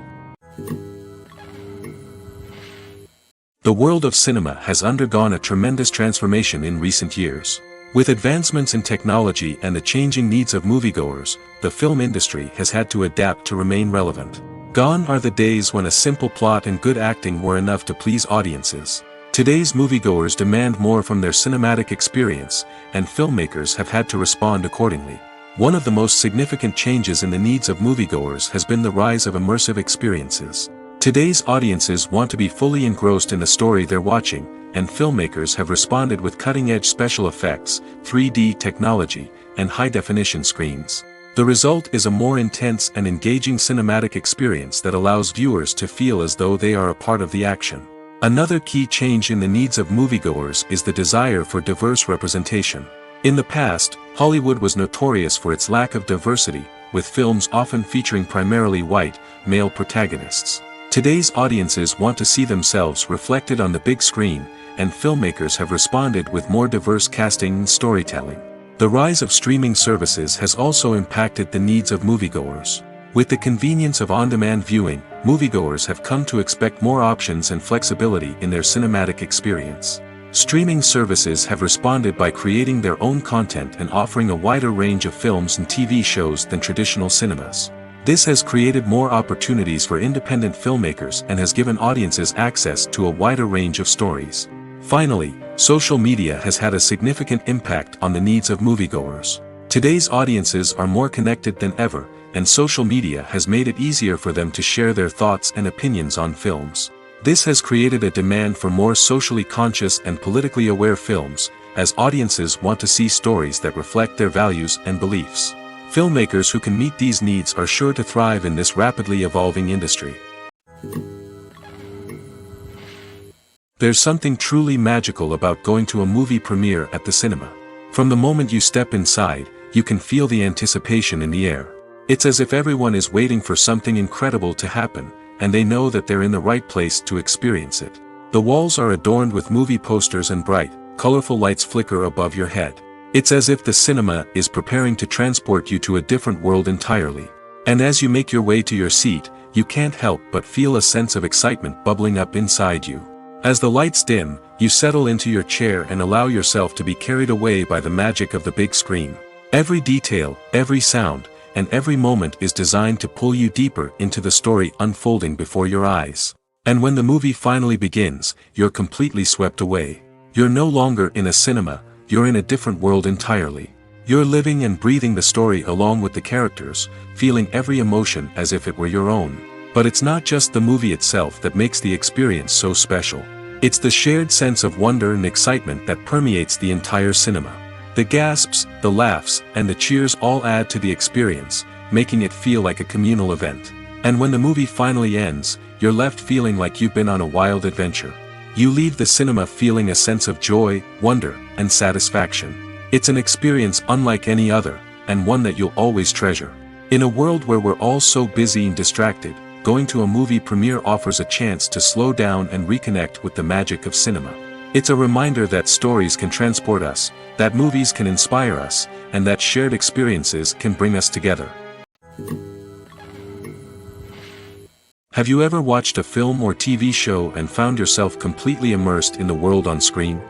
Speaker 1: The world of cinema has undergone a tremendous transformation in recent years. With advancements in technology and the changing needs of moviegoers, the film industry has had to adapt to remain relevant. Gone are the days when a simple plot and good acting were enough to please audiences. Today's moviegoers demand more from their cinematic experience, and filmmakers have had to respond accordingly. One of the most significant changes in the needs of moviegoers has been the rise of immersive experiences. Today's audiences want to be fully engrossed in the story they're watching, and filmmakers have responded with cutting-edge special effects, 3D technology, and high-definition screens. The result is a more intense and engaging cinematic experience that allows viewers to feel as though they are a part of the action. Another key change in the needs of moviegoers is the desire for diverse representation. In the past, Hollywood was notorious for its lack of diversity, with films often featuring primarily white, male protagonists. Today's audiences want to see themselves reflected on the big screen, and filmmakers have responded with more diverse casting and storytelling. The rise of streaming services has also impacted the needs of moviegoers. With the convenience of on-demand viewing, moviegoers have come to expect more options and flexibility in their cinematic experience. Streaming services have responded by creating their own content and offering a wider range of films and TV shows than traditional cinemas. This has created more opportunities for independent filmmakers and has given audiences access to a wider range of stories. Finally, social media has had a significant impact on the needs of moviegoers. Today's audiences are more connected than ever, and social media has made it easier for them to share their thoughts and opinions on films. This has created a demand for more socially conscious and politically aware films, as audiences want to see stories that reflect their values and beliefs. Filmmakers who can meet these needs are sure to thrive in this rapidly evolving industry. There's something truly magical about going to a movie premiere at the cinema. From the moment you step inside, you can feel the anticipation in the air. It's as if everyone is waiting for something incredible to happen, and they know that they're in the right place to experience it. The walls are adorned with movie posters and bright, colorful lights flicker above your head. It's as if the cinema is preparing to transport you to a different world entirely. And as you make your way to your seat, you can't help but feel a sense of excitement bubbling up inside you. As the lights dim, you settle into your chair and allow yourself to be carried away by the magic of the big screen. Every detail, every sound, and every moment is designed to pull you deeper into the story unfolding before your eyes. And when the movie finally begins, you're completely swept away. You're no longer in a cinema, you're in a different world entirely. You're living and breathing the story along with the characters, feeling every emotion as if it were your own. But it's not just the movie itself that makes the experience so special. It's the shared sense of wonder and excitement that permeates the entire cinema. The gasps, the laughs, and the cheers all add to the experience, making it feel like a communal event. And when the movie finally ends, you're left feeling like you've been on a wild adventure. You leave the cinema feeling a sense of joy, wonder, and satisfaction. It's an experience unlike any other, and one that you'll always treasure. In a world where we're all so busy and distracted, going to a movie premiere offers a chance to slow down and reconnect with the magic of cinema. It's a reminder that stories can transport us, that movies can inspire us, and that shared experiences can bring us together. Have you ever watched a film or TV show and found yourself completely immersed in the world on screen?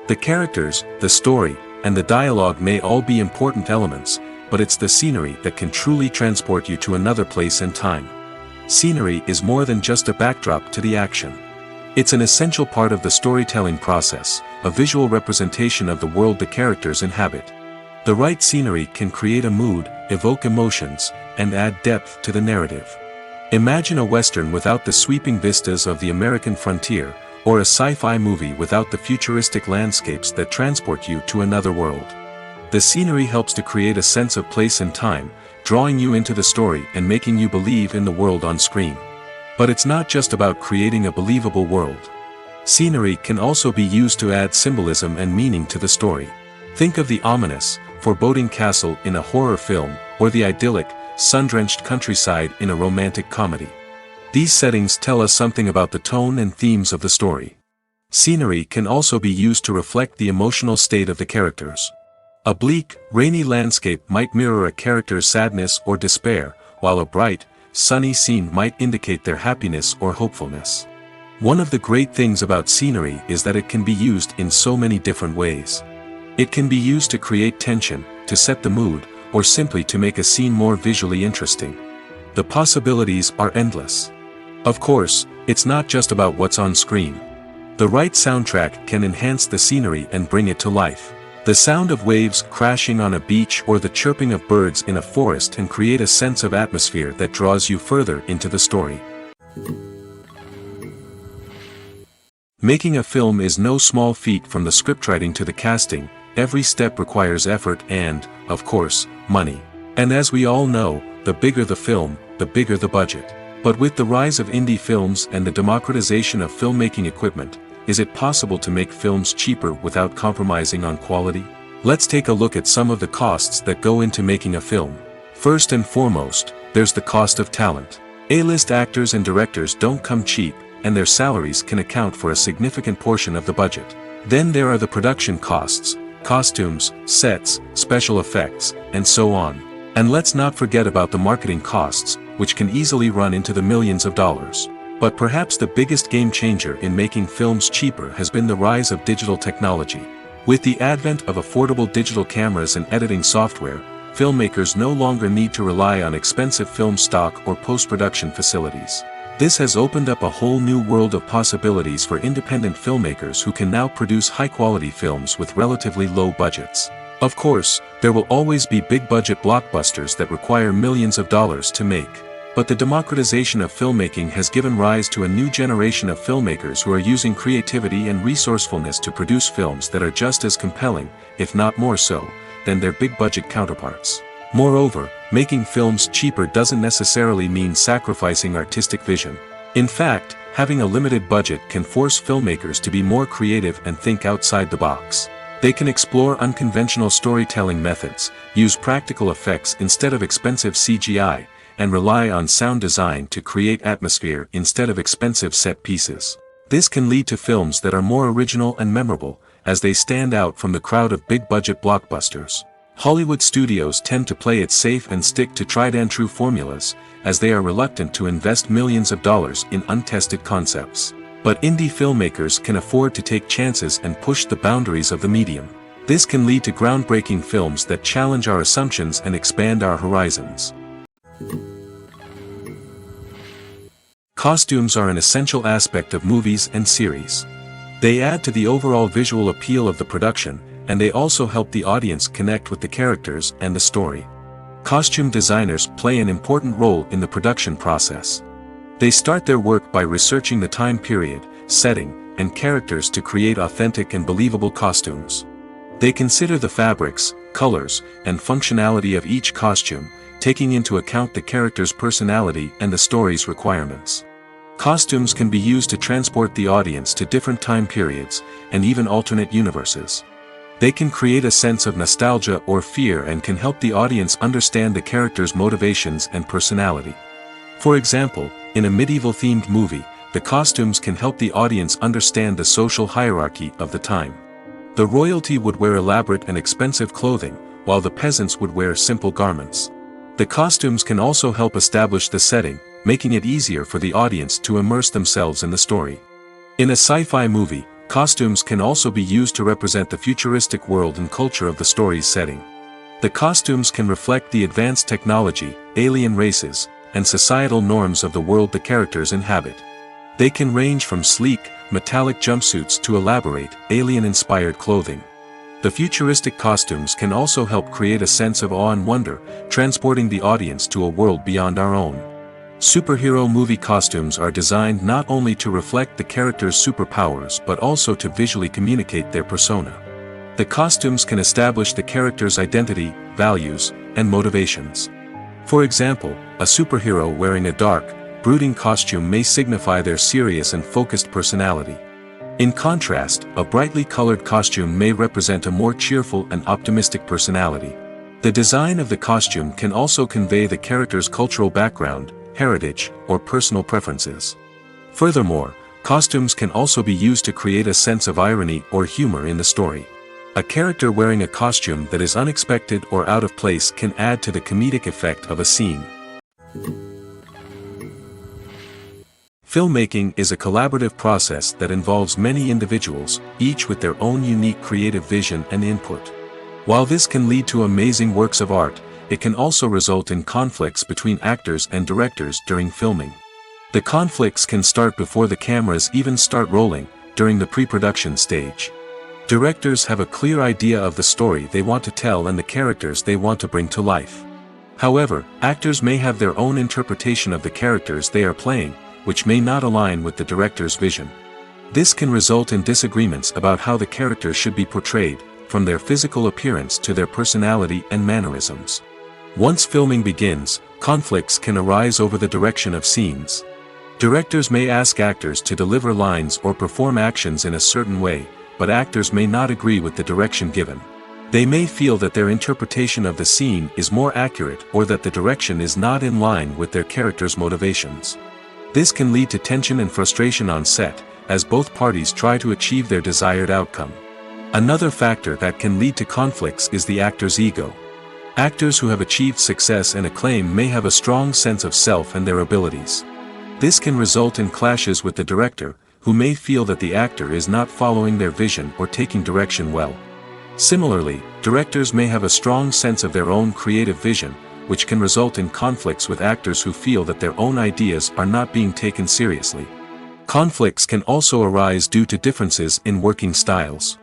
Speaker 1: The characters, the story, and the dialogue may all be important elements, but it's the scenery that can truly transport you to another place and time. Scenery is more than just a backdrop to the action. It's an essential part of the storytelling process, a visual representation of the world the characters inhabit. The right scenery can create a mood, evoke emotions, and add depth to the narrative. Imagine a Western without the sweeping vistas of the American frontier, or a sci-fi movie without the futuristic landscapes that transport you to another world. The scenery helps to create a sense of place and time, drawing you into the story and making you believe in the world on screen. But it's not just about creating a believable world. Scenery can also be used to add symbolism and meaning to the story. Think of the ominous, foreboding castle in a horror film, or the idyllic, sun-drenched countryside in a romantic comedy. These settings tell us something about the tone and themes of the story. Scenery can also be used to reflect the emotional state of the characters. A bleak, rainy landscape might mirror a character's sadness or despair, while a bright, sunny scene might indicate their happiness or hopefulness. One of the great things about scenery is that it can be used in so many different ways. It can be used to create tension, to set the mood, or simply to make a scene more visually interesting. The possibilities are endless. Of course, it's not just about what's on screen. The right soundtrack can enhance the scenery and bring it to life. The sound of waves crashing on a beach or the chirping of birds in a forest can create a sense of atmosphere that draws you further into the story. Making a film is no small feat. From the scriptwriting to the casting, every step requires effort and, of course, money. And as we all know, the bigger the film, the bigger the budget. But with the rise of indie films and the democratization of filmmaking equipment, is it possible to make films cheaper without compromising on quality? Let's take a look at some of the costs that go into making a film. First and foremost, there's the cost of talent. A-list actors and directors don't come cheap, and their salaries can account for a significant portion of the budget. Then there are the production costs, costumes, sets, special effects, and so on. And let's not forget about the marketing costs, which can easily run into the millions of dollars. But perhaps the biggest game changer in making films cheaper has been the rise of digital technology. With the advent of affordable digital cameras and editing software, filmmakers no longer need to rely on expensive film stock or post-production facilities. This has opened up a whole new world of possibilities for independent filmmakers who can now produce high-quality films with relatively low budgets. Of course, there will always be big-budget blockbusters that require millions of dollars to make. But the democratization of filmmaking has given rise to a new generation of filmmakers who are using creativity and resourcefulness to produce films that are just as compelling, if not more so, than their big-budget counterparts. Moreover, making films cheaper doesn't necessarily mean sacrificing artistic vision. In fact, having a limited budget can force filmmakers to be more creative and think outside the box. They can explore unconventional storytelling methods, use practical effects instead of expensive CGI, and rely on sound design to create atmosphere instead of expensive set pieces. This can lead to films that are more original and memorable, as they stand out from the crowd of big-budget blockbusters. Hollywood studios tend to play it safe and stick to tried-and-true formulas, as they are reluctant to invest millions of dollars in untested concepts. But indie filmmakers can afford to take chances and push the boundaries of the medium. This can lead to groundbreaking films that challenge our assumptions and expand our horizons. Costumes are an essential aspect of movies and series. They add to the overall visual appeal of the production, and they also help the audience connect with the characters and the story. Costume designers play an important role in the production process. They start their work by researching the time period, setting, and characters to create authentic and believable costumes. They consider the fabrics, colors, and functionality of each costume, taking into account the character's personality and the story's requirements. Costumes can be used to transport the audience to different time periods, and even alternate universes. They can create a sense of nostalgia or fear and can help the audience understand the character's motivations and personality. For example, in a medieval-themed movie, the costumes can help the audience understand the social hierarchy of the time. The royalty would wear elaborate and expensive clothing, while the peasants would wear simple garments. The costumes can also help establish the setting, making it easier for the audience to immerse themselves in the story. In a sci-fi movie, costumes can also be used to represent the futuristic world and culture of the story's setting. The costumes can reflect the advanced technology, alien races, and societal norms of the world the characters inhabit. They can range from sleek, metallic jumpsuits to elaborate, alien-inspired clothing. The futuristic costumes can also help create a sense of awe and wonder, transporting the audience to a world beyond our own. Superhero movie costumes are designed not only to reflect the character's superpowers but also to visually communicate their persona. The costumes can establish the character's identity, values, and motivations. For example, a superhero wearing a dark, brooding costume may signify their serious and focused personality. In contrast, a brightly colored costume may represent a more cheerful and optimistic personality. The design of the costume can also convey the character's cultural background, heritage, or personal preferences. Furthermore, costumes can also be used to create a sense of irony or humor in the story. A character wearing a costume that is unexpected or out of place can add to the comedic effect of a scene. Filmmaking is a collaborative process that involves many individuals, each with their own unique creative vision and input. While this can lead to amazing works of art, it can also result in conflicts between actors and directors during filming. The conflicts can start before the cameras even start rolling, during the pre-production stage. Directors have a clear idea of the story they want to tell and the characters they want to bring to life. However, actors may have their own interpretation of the characters they are playing, which may not align with the director's vision. This can result in disagreements about how the characters should be portrayed, from their physical appearance to their personality and mannerisms. Once filming begins, conflicts can arise over the direction of scenes. Directors may ask actors to deliver lines or perform actions in a certain way, but actors may not agree with the direction given. They may feel that their interpretation of the scene is more accurate or that the direction is not in line with their character's motivations. This can lead to tension and frustration on set, as both parties try to achieve their desired outcome. Another factor that can lead to conflicts is the actor's ego. Actors who have achieved success and acclaim may have a strong sense of self and their abilities. This can result in clashes with the director, who may feel that the actor is not following their vision or taking direction well. Similarly, directors may have a strong sense of their own creative vision, which can result in conflicts with actors who feel that their own ideas are not being taken seriously. Conflicts can also arise due to differences in working styles.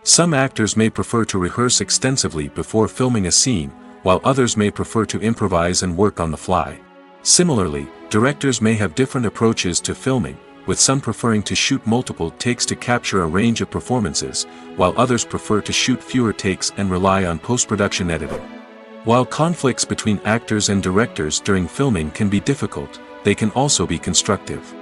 Speaker 1: Some actors may prefer to rehearse extensively before filming a scene, while others may prefer to improvise and work on the fly. Similarly, directors may have different approaches to filming, with some preferring to shoot multiple takes to capture a range of performances, while others prefer to shoot fewer takes and rely on post-production editing. While conflicts between actors and directors during filming can be difficult, they can also be constructive.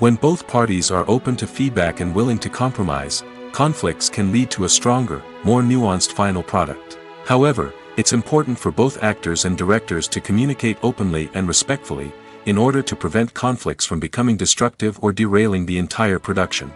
Speaker 1: When both parties are open to feedback and willing to compromise, conflicts can lead to a stronger, more nuanced final product. However, it's important for both actors and directors to communicate openly and respectfully, in order to prevent conflicts from becoming destructive or derailing the entire production.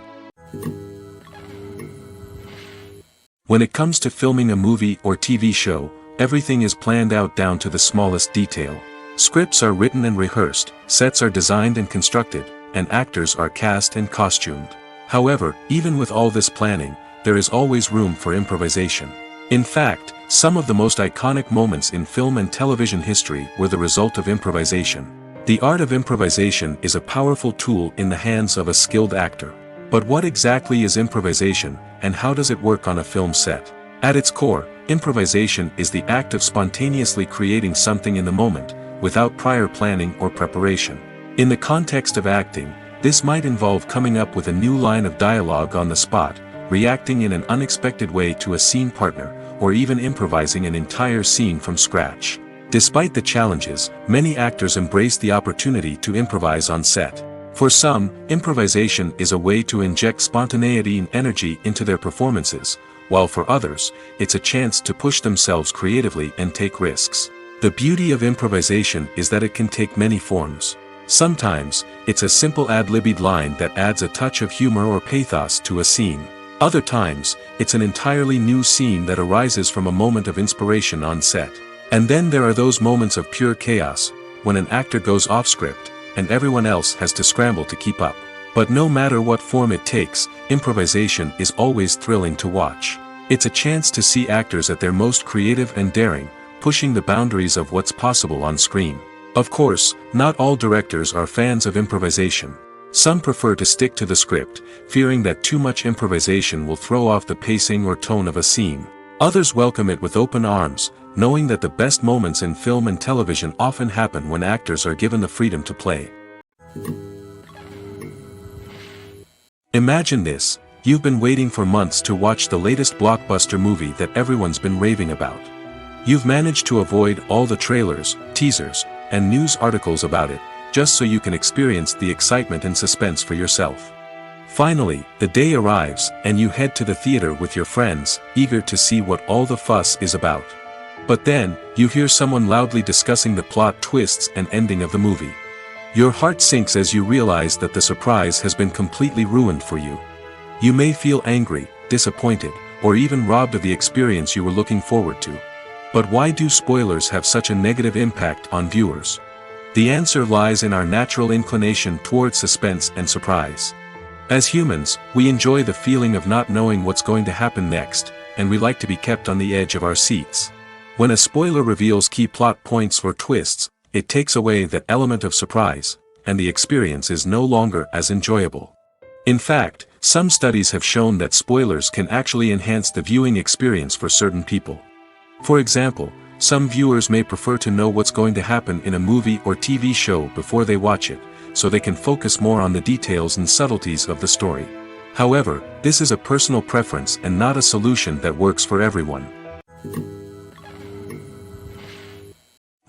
Speaker 1: When it comes to filming a movie or TV show, everything is planned out down to the smallest detail. Scripts are written and rehearsed, sets are designed and constructed, and actors are cast and costumed. However, even with all this planning, there is always room for improvisation. In fact, some of the most iconic moments in film and television history were the result of improvisation. The art of improvisation is a powerful tool in the hands of a skilled actor. But what exactly is improvisation, and how does it work on a film set? At its core, improvisation is the act of spontaneously creating something in the moment, without prior planning or preparation. In the context of acting, this might involve coming up with a new line of dialogue on the spot, reacting in an unexpected way to a scene partner, or even improvising an entire scene from scratch. Despite the challenges, many actors embrace the opportunity to improvise on set. For some, improvisation is a way to inject spontaneity and energy into their performances, while for others, it's a chance to push themselves creatively and take risks. The beauty of improvisation is that it can take many forms. Sometimes, it's a simple ad-libbed line that adds a touch of humor or pathos to a scene. Other times, it's an entirely new scene that arises from a moment of inspiration on set. And then there are those moments of pure chaos, when an actor goes off script, and everyone else has to scramble to keep up. But no matter what form it takes, improvisation is always thrilling to watch. It's a chance to see actors at their most creative and daring, pushing the boundaries of what's possible on screen. Of course, not all directors are fans of improvisation. Some prefer to stick to the script, fearing that too much improvisation will throw off the pacing or tone of a scene. Others welcome it with open arms, knowing that the best moments in film and television often happen when actors are given the freedom to play. Imagine this: you've been waiting for months to watch the latest blockbuster movie that everyone's been raving about. You've managed to avoid all the trailers, teasers, and news articles about it, just so you can experience the excitement and suspense for yourself. Finally, the day arrives, and you head to the theater with your friends, eager to see what all the fuss is about. But then, you hear someone loudly discussing the plot twists and ending of the movie. Your heart sinks as you realize that the surprise has been completely ruined for you. You may feel angry, disappointed, or even robbed of the experience you were looking forward to. But why do spoilers have such a negative impact on viewers? The answer lies in our natural inclination towards suspense and surprise. As humans, we enjoy the feeling of not knowing what's going to happen next, and we like to be kept on the edge of our seats. When a spoiler reveals key plot points or twists, it takes away that element of surprise, and the experience is no longer as enjoyable. In fact, some studies have shown that spoilers can actually enhance the viewing experience for certain people. For example, some viewers may prefer to know what's going to happen in a movie or TV show before they watch it, so they can focus more on the details and subtleties of the story. However, this is a personal preference and not a solution that works for everyone.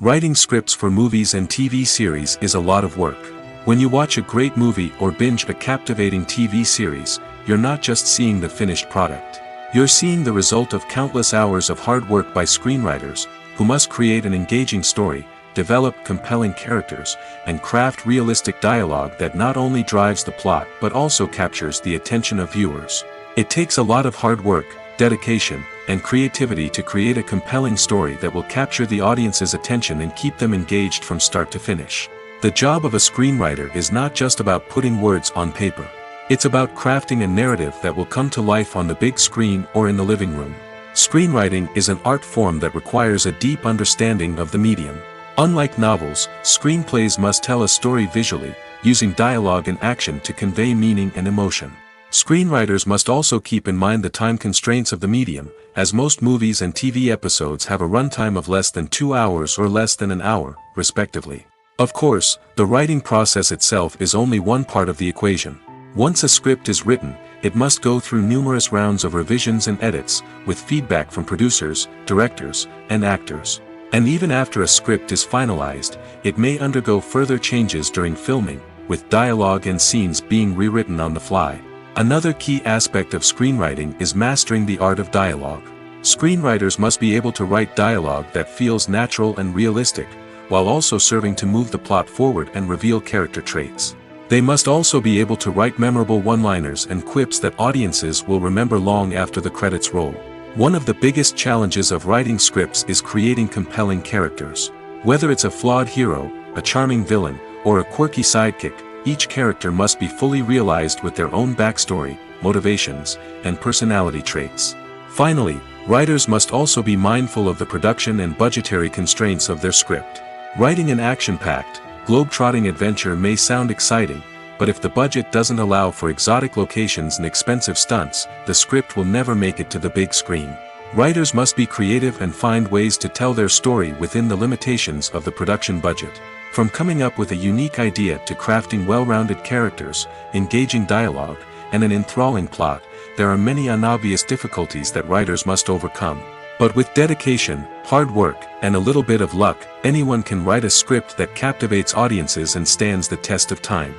Speaker 1: Writing scripts for movies and TV series is a lot of work. When you watch a great movie or binge a captivating TV series, you're not just seeing the finished product. You're seeing the result of countless hours of hard work by screenwriters, who must create an engaging story, develop compelling characters, and craft realistic dialogue that not only drives the plot but also captures the attention of viewers. It takes a lot of hard work, dedication, and creativity to create a compelling story that will capture the audience's attention and keep them engaged from start to finish. The job of a screenwriter is not just about putting words on paper. It's about crafting a narrative that will come to life on the big screen or in the living room. Screenwriting is an art form that requires a deep understanding of the medium. Unlike novels, screenplays must tell a story visually, using dialogue and action to convey meaning and emotion. Screenwriters must also keep in mind the time constraints of the medium, as most movies and TV episodes have a runtime of less than 2 hours or less than an hour, respectively. Of course, the writing process itself is only one part of the equation. Once a script is written, it must go through numerous rounds of revisions and edits, with feedback from producers, directors, and actors. And even after a script is finalized, it may undergo further changes during filming, with dialogue and scenes being rewritten on the fly. Another key aspect of screenwriting is mastering the art of dialogue. Screenwriters must be able to write dialogue that feels natural and realistic, while also serving to move the plot forward and reveal character traits. They must also be able to write memorable one-liners and quips that audiences will remember long after the credits roll. One of the biggest challenges of writing scripts is creating compelling characters. Whether it's a flawed hero, a charming villain, or a quirky sidekick, each character must be fully realized with their own backstory, motivations, and personality traits. Finally, writers must also be mindful of the production and budgetary constraints of their script. Writing an action-packed, globe-trotting adventure may sound exciting, but if the budget doesn't allow for exotic locations and expensive stunts, the script will never make it to the big screen. Writers must be creative and find ways to tell their story within the limitations of the production budget. From coming up with a unique idea to crafting well-rounded characters, engaging dialogue, and an enthralling plot, there are many unobvious difficulties that writers must overcome. But with dedication, hard work, and a little bit of luck, anyone can write a script that captivates audiences and stands the test of time.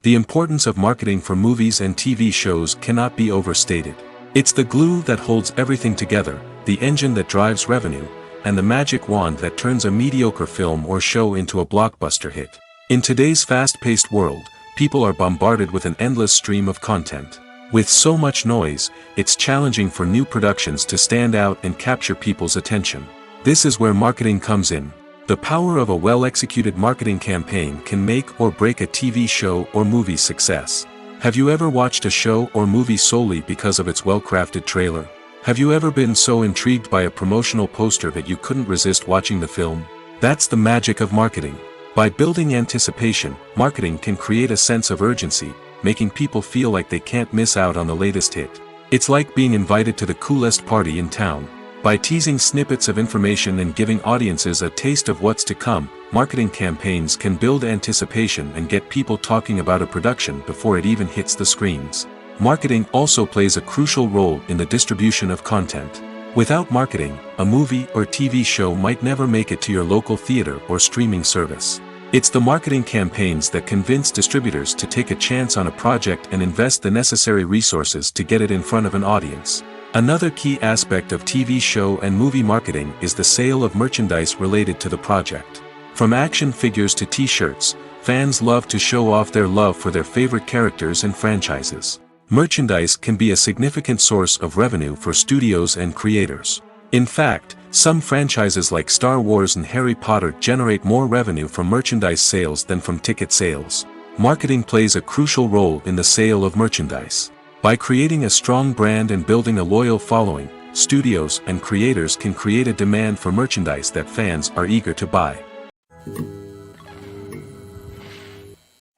Speaker 1: The importance of marketing for movies and TV shows cannot be overstated. It's the glue that holds everything together, the engine that drives revenue, and the magic wand that turns a mediocre film or show into a blockbuster hit. In today's fast-paced world, people are bombarded with an endless stream of content. With so much noise, it's challenging for new productions to stand out and capture people's attention. This is where marketing comes in. The power of a well-executed marketing campaign can make or break a TV show or movie's success. Have you ever watched a show or movie solely because of its well-crafted trailer? Have you ever been so intrigued by a promotional poster that you couldn't resist watching the film? That's the magic of marketing. By building anticipation, marketing can create a sense of urgency, making people feel like they can't miss out on the latest hit. It's like being invited to the coolest party in town. By teasing snippets of information and giving audiences a taste of what's to come, marketing campaigns can build anticipation and get people talking about a production before it even hits the screens. Marketing also plays a crucial role in the distribution of content. Without marketing, a movie or TV show might never make it to your local theater or streaming service. It's the marketing campaigns that convince distributors to take a chance on a project and invest the necessary resources to get it in front of an audience. Another key aspect of TV show and movie marketing is the sale of merchandise related to the project. From action figures to t-shirts, fans love to show off their love for their favorite characters and franchises. Merchandise can be a significant source of revenue for studios and creators. In fact, some franchises like Star Wars and Harry Potter generate more revenue from merchandise sales than from ticket sales. Marketing plays a crucial role in the sale of merchandise. By creating a strong brand and building a loyal following, studios and creators can create a demand for merchandise that fans are eager to buy.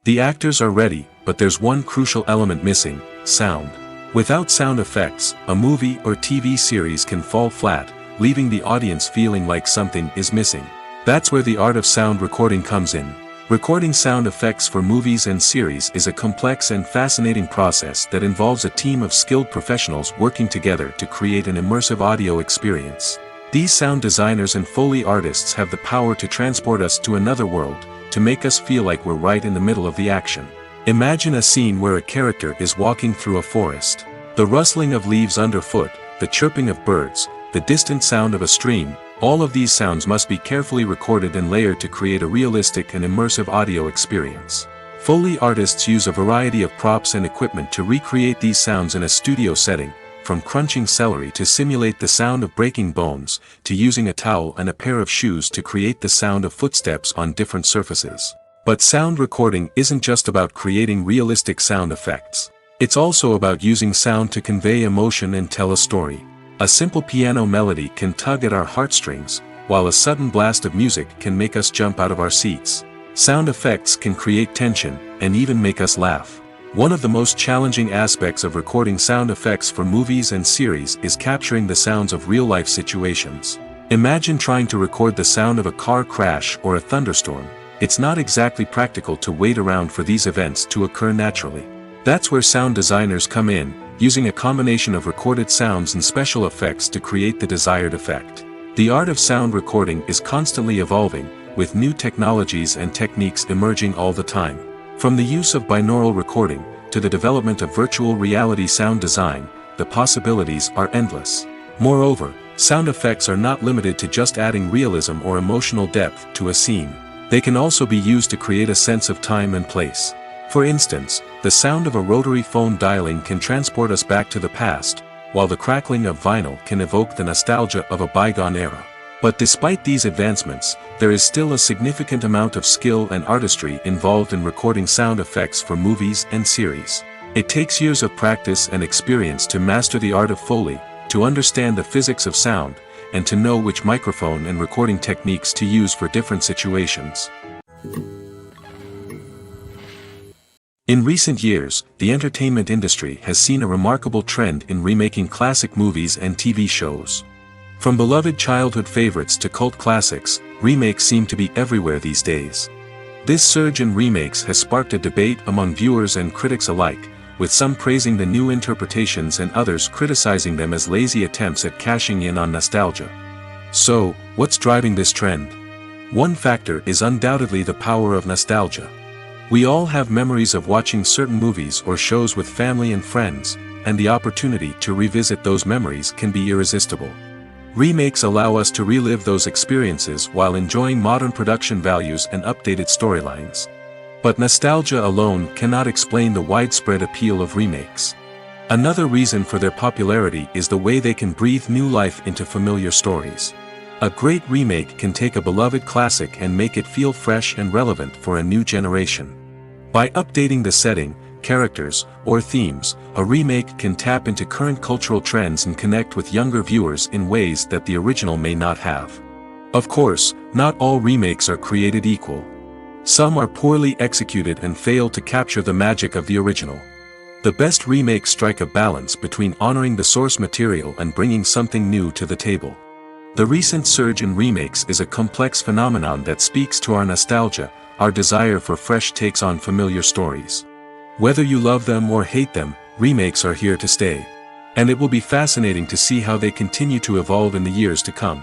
Speaker 1: The actors are ready, but there's one crucial element missing: sound. Without sound effects, a movie or TV series can fall flat, leaving the audience feeling like something is missing. That's where the art of sound recording comes in. Recording sound effects for movies and series is a complex and fascinating process that involves a team of skilled professionals working together to create an immersive audio experience. These sound designers and Foley artists have the power to transport us to another world, to make us feel like we're right in the middle of the action. Imagine a scene where a character is walking through a forest. The rustling of leaves underfoot, the chirping of birds, the distant sound of a stream, all of these sounds must be carefully recorded and layered to create a realistic and immersive audio experience. Foley artists use a variety of props and equipment to recreate these sounds in a studio setting, from crunching celery to simulate the sound of breaking bones, to using a towel and a pair of shoes to create the sound of footsteps on different surfaces. But sound recording isn't just about creating realistic sound effects. It's also about using sound to convey emotion and tell a story. A simple piano melody can tug at our heartstrings, while a sudden blast of music can make us jump out of our seats. Sound effects can create tension, and even make us laugh. One of the most challenging aspects of recording sound effects for movies and series is capturing the sounds of real-life situations. Imagine trying to record the sound of a car crash or a thunderstorm. It's not exactly practical to wait around for these events to occur naturally. That's where sound designers come in, using a combination of recorded sounds and special effects to create the desired effect. The art of sound recording is constantly evolving, with new technologies and techniques emerging all the time. From the use of binaural recording, to the development of virtual reality sound design, the possibilities are endless. Moreover, sound effects are not limited to just adding realism or emotional depth to a scene. They can also be used to create a sense of time and place. For instance, the sound of a rotary phone dialing can transport us back to the past, while the crackling of vinyl can evoke the nostalgia of a bygone era. But despite these advancements, there is still a significant amount of skill and artistry involved in recording sound effects for movies and series. It takes years of practice and experience to master the art of Foley, to understand the physics of sound, and to know which microphone and recording techniques to use for different situations. In recent years, the entertainment industry has seen a remarkable trend in remaking classic movies and TV shows. From beloved childhood favorites to cult classics, remakes seem to be everywhere these days. This surge in remakes has sparked a debate among viewers and critics alike, with some praising the new interpretations and others criticizing them as lazy attempts at cashing in on nostalgia. So, what's driving this trend? One factor is undoubtedly the power of nostalgia. We all have memories of watching certain movies or shows with family and friends, and the opportunity to revisit those memories can be irresistible. Remakes allow us to relive those experiences while enjoying modern production values and updated storylines. But nostalgia alone cannot explain the widespread appeal of remakes. Another reason for their popularity is the way they can breathe new life into familiar stories. A great remake can take a beloved classic and make it feel fresh and relevant for a new generation. By updating the setting, characters, or themes, a remake can tap into current cultural trends and connect with younger viewers in ways that the original may not have. Of course, not all remakes are created equal. Some are poorly executed and fail to capture the magic of the original. The best remakes strike a balance between honoring the source material and bringing something new to the table. The recent surge in remakes is a complex phenomenon that speaks to our nostalgia, our desire for fresh takes on familiar stories. Whether you love them or hate them, remakes are here to stay. And it will be fascinating to see how they continue to evolve in the years to come.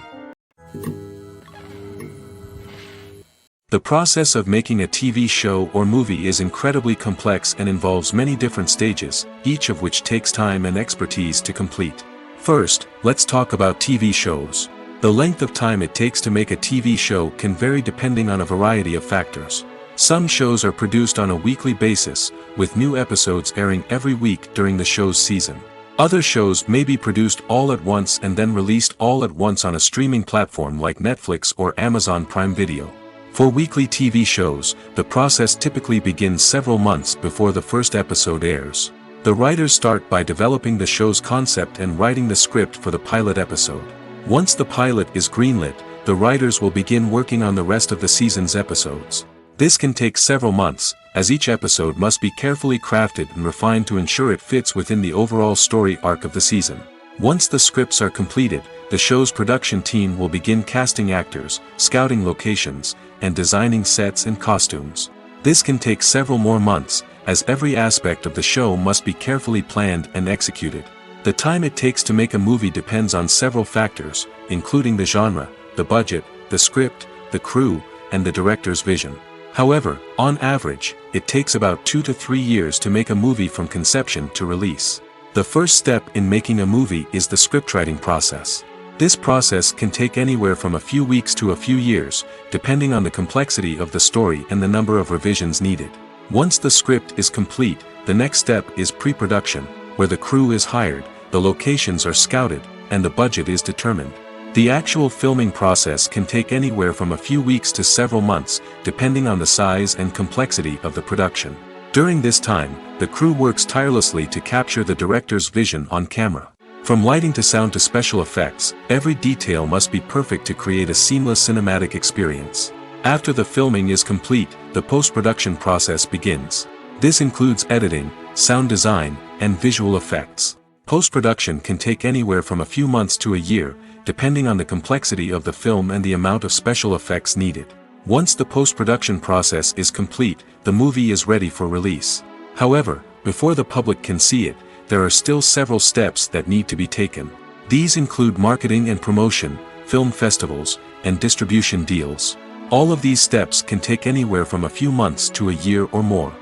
Speaker 1: The process of making a TV show or movie is incredibly complex and involves many different stages, each of which takes time and expertise to complete. First, let's talk about TV shows. The length of time it takes to make a TV show can vary depending on a variety of factors. Some shows are produced on a weekly basis, with new episodes airing every week during the show's season. Other shows may be produced all at once and then released all at once on a streaming platform like Netflix or Amazon Prime Video. For weekly TV shows, the process typically begins several months before the first episode airs. The writers start by developing the show's concept and writing the script for the pilot episode. Once the pilot is greenlit, the writers will begin working on the rest of the season's episodes. This can take several months, as each episode must be carefully crafted and refined to ensure it fits within the overall story arc of the season. Once the scripts are completed, the show's production team will begin casting actors, scouting locations, and designing sets and costumes. This can take several more months, as every aspect of the show must be carefully planned and executed. The time it takes to make a movie depends on several factors, including the genre, the budget, the script, the crew, and the director's vision. However, on average, it takes about 2 to 3 years to make a movie from conception to release. The first step in making a movie is the scriptwriting process. This process can take anywhere from a few weeks to a few years, depending on the complexity of the story and the number of revisions needed. Once the script is complete, the next step is pre-production, where the crew is hired, the locations are scouted, and the budget is determined. The actual filming process can take anywhere from a few weeks to several months, depending on the size and complexity of the production. During this time, the crew works tirelessly to capture the director's vision on camera. From lighting to sound to special effects, every detail must be perfect to create a seamless cinematic experience. After the filming is complete, the post-production process begins. This includes editing, sound design, and visual effects. Post-production can take anywhere from a few months to a year, depending on the complexity of the film and the amount of special effects needed. Once the post-production process is complete, the movie is ready for release. However, before the public can see it, there are still several steps that need to be taken. These include marketing and promotion, film festivals, and distribution deals. All of these steps can take anywhere from a few months to a year or more.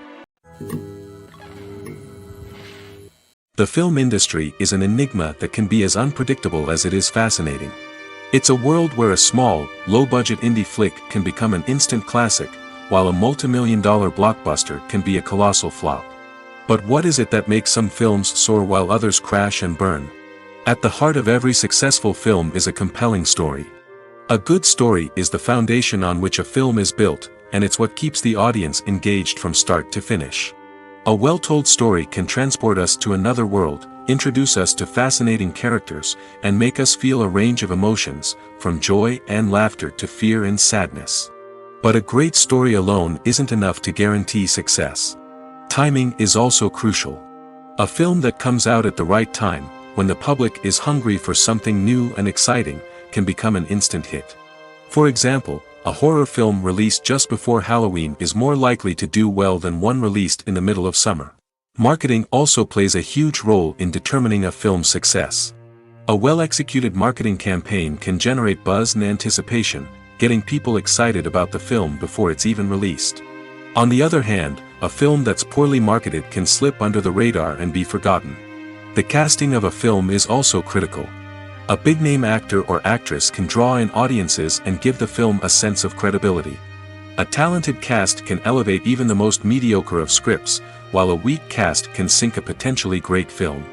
Speaker 1: The film industry is an enigma that can be as unpredictable as it is fascinating. It's a world where a small, low-budget indie flick can become an instant classic, while a multi-million-dollar blockbuster can be a colossal flop. But what is it that makes some films soar while others crash and burn? At the heart of every successful film is a compelling story. A good story is the foundation on which a film is built, and it's what keeps the audience engaged from start to finish. A well-told story can transport us to another world, introduce us to fascinating characters, and make us feel a range of emotions, from joy and laughter to fear and sadness. But a great story alone isn't enough to guarantee success. Timing is also crucial. A film that comes out at the right time, when the public is hungry for something new and exciting, can become an instant hit. For example, a horror film released just before Halloween is more likely to do well than one released in the middle of summer. Marketing also plays a huge role in determining a film's success. A well-executed marketing campaign can generate buzz and anticipation, getting people excited about the film before it's even released. On the other hand, a film that's poorly marketed can slip under the radar and be forgotten. The casting of a film is also critical. A big-name actor or actress can draw in audiences and give the film a sense of credibility. A talented cast can elevate even the most mediocre of scripts, while a weak cast can sink a potentially great film.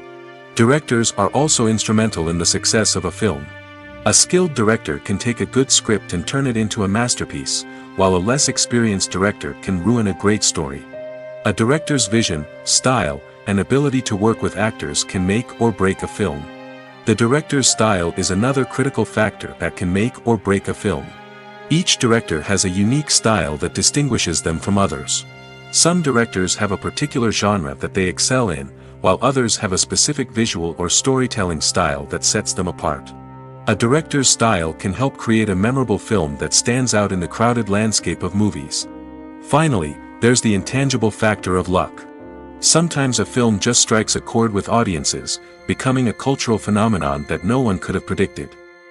Speaker 1: Directors are also instrumental in the success of a film. A skilled director can take a good script and turn it into a masterpiece, while a less experienced director can ruin a great story. A director's vision, style, and ability to work with actors can make or break a film. The director's style is another critical factor that can make or break a film. Each director has a unique style that distinguishes them from others. Some directors have a particular genre that they excel in, while others have a specific visual or storytelling style that sets them apart. A director's style can help create a memorable film that stands out in the crowded landscape of movies. Finally, there's the intangible factor of luck. Sometimes a film just strikes a chord with audiences, becoming a cultural phenomenon that no one could have predicted.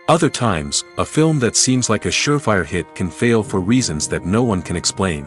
Speaker 1: Other times, a film that seems like a surefire hit can fail for reasons that no one can explain.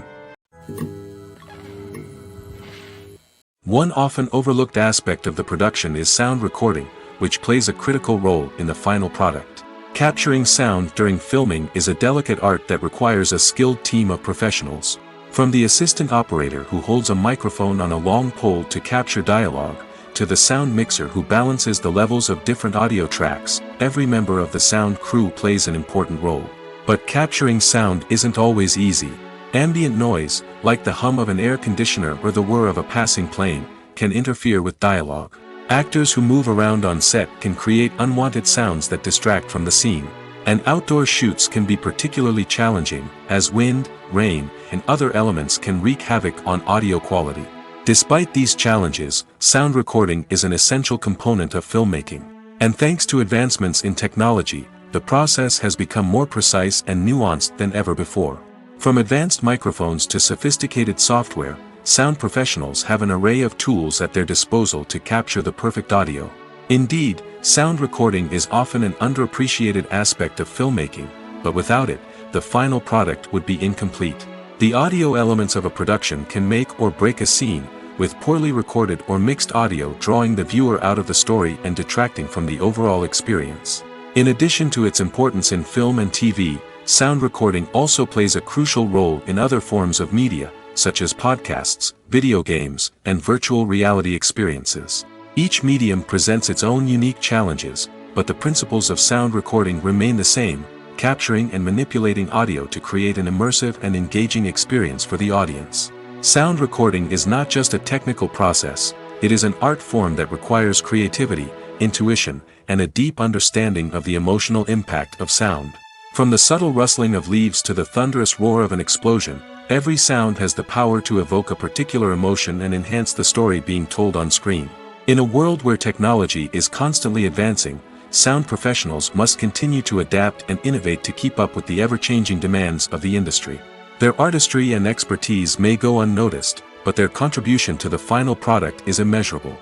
Speaker 1: One often overlooked aspect of the production is sound recording, which plays a critical role in the final product. Capturing sound during filming is a delicate art that requires a skilled team of professionals. From the assistant operator who holds a microphone on a long pole to capture dialogue, to the sound mixer who balances the levels of different audio tracks, every member of the sound crew plays an important role. But capturing sound isn't always easy. Ambient noise, like the hum of an air conditioner or the whir of a passing plane, can interfere with dialogue. Actors who move around on set can create unwanted sounds that distract from the scene. And outdoor shoots can be particularly challenging, as wind, rain, and other elements can wreak havoc on audio quality. Despite these challenges, sound recording is an essential component of filmmaking. And thanks to advancements in technology, the process has become more precise and nuanced than ever before. From advanced microphones to sophisticated software, sound professionals have an array of tools at their disposal to capture the perfect audio. Indeed, sound recording is often an underappreciated aspect of filmmaking, but without it, the final product would be incomplete. The audio elements of a production can make or break a scene, with poorly recorded or mixed audio drawing the viewer out of the story and detracting from the overall experience. In addition to its importance in film and TV, sound recording also plays a crucial role in other forms of media, such as podcasts, video games, and virtual reality experiences. Each medium presents its own unique challenges, but the principles of sound recording remain the same, capturing and manipulating audio to create an immersive and engaging experience for the audience. Sound recording is not just a technical process, it is an art form that requires creativity, intuition, and a deep understanding of the emotional impact of sound. From the subtle rustling of leaves to the thunderous roar of an explosion, every sound has the power to evoke a particular emotion and enhance the story being told on screen. In a world where technology is constantly advancing, sound professionals must continue to adapt and innovate to keep up with the ever-changing demands of the industry. Their artistry and expertise may go unnoticed, but their contribution to the final product is immeasurable.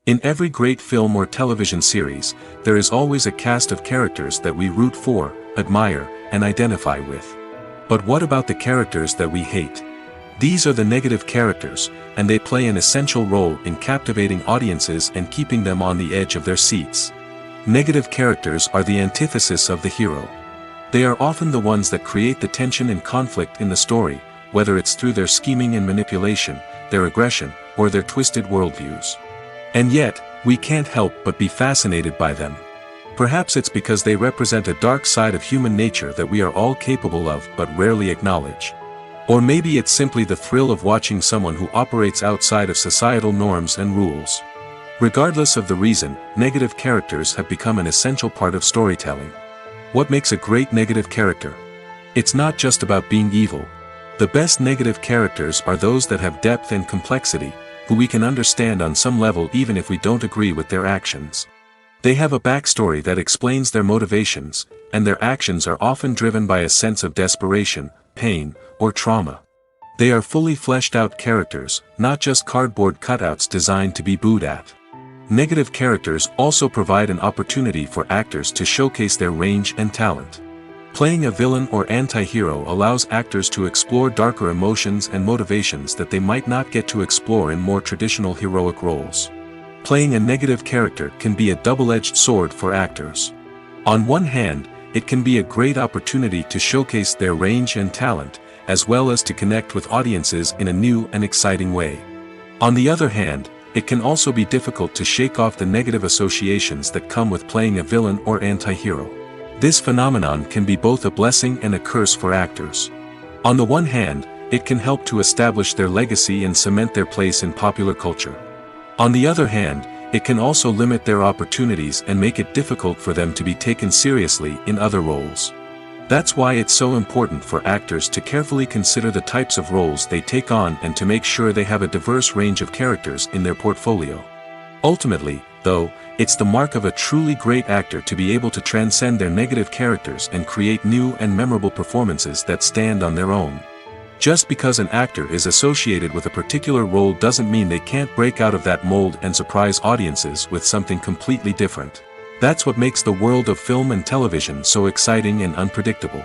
Speaker 1: In every great film or television series, there is always a cast of characters that we root for, admire, and identify with. But what about the characters that we hate? These are the negative characters, and they play an essential role in captivating audiences and keeping them on the edge of their seats. Negative characters are the antithesis of the hero. They are often the ones that create the tension and conflict in the story, whether it's through their scheming and manipulation, their aggression, or their twisted worldviews. And yet, we can't help but be fascinated by them. Perhaps it's because they represent a dark side of human nature that we are all capable of but rarely acknowledge. Or maybe it's simply the thrill of watching someone who operates outside of societal norms and rules. Regardless of the reason, negative characters have become an essential part of storytelling. What makes a great negative character? It's not just about being evil. The best negative characters are those that have depth and complexity, who we can understand on some level even if we don't agree with their actions. They have a backstory that explains their motivations, and their actions are often driven by a sense of desperation, pain, or trauma. They are fully fleshed out characters, not just cardboard cutouts designed to be booed at. Negative characters also provide an opportunity for actors to showcase their range and talent. Playing a villain or anti-hero allows actors to explore darker emotions and motivations that they might not get to explore in more traditional heroic roles. Playing a negative character can be a double-edged sword for actors. On one hand, it can be a great opportunity to showcase their range and talent, as well as to connect with audiences in a new and exciting way. On the other hand, it can also be difficult to shake off the negative associations that come with playing a villain or anti-hero. This phenomenon can be both a blessing and a curse for actors. On the one hand, it can help to establish their legacy and cement their place in popular culture. On the other hand, it can also limit their opportunities and make it difficult for them to be taken seriously in other roles. That's why it's so important for actors to carefully consider the types of roles they take on and to make sure they have a diverse range of characters in their portfolio. Ultimately, though, it's the mark of a truly great actor to be able to transcend their negative characters and create new and memorable performances that stand on their own. Just because an actor is associated with a particular role doesn't mean they can't break out of that mold and surprise audiences with something completely different. That's what makes the world of film and television so exciting and unpredictable.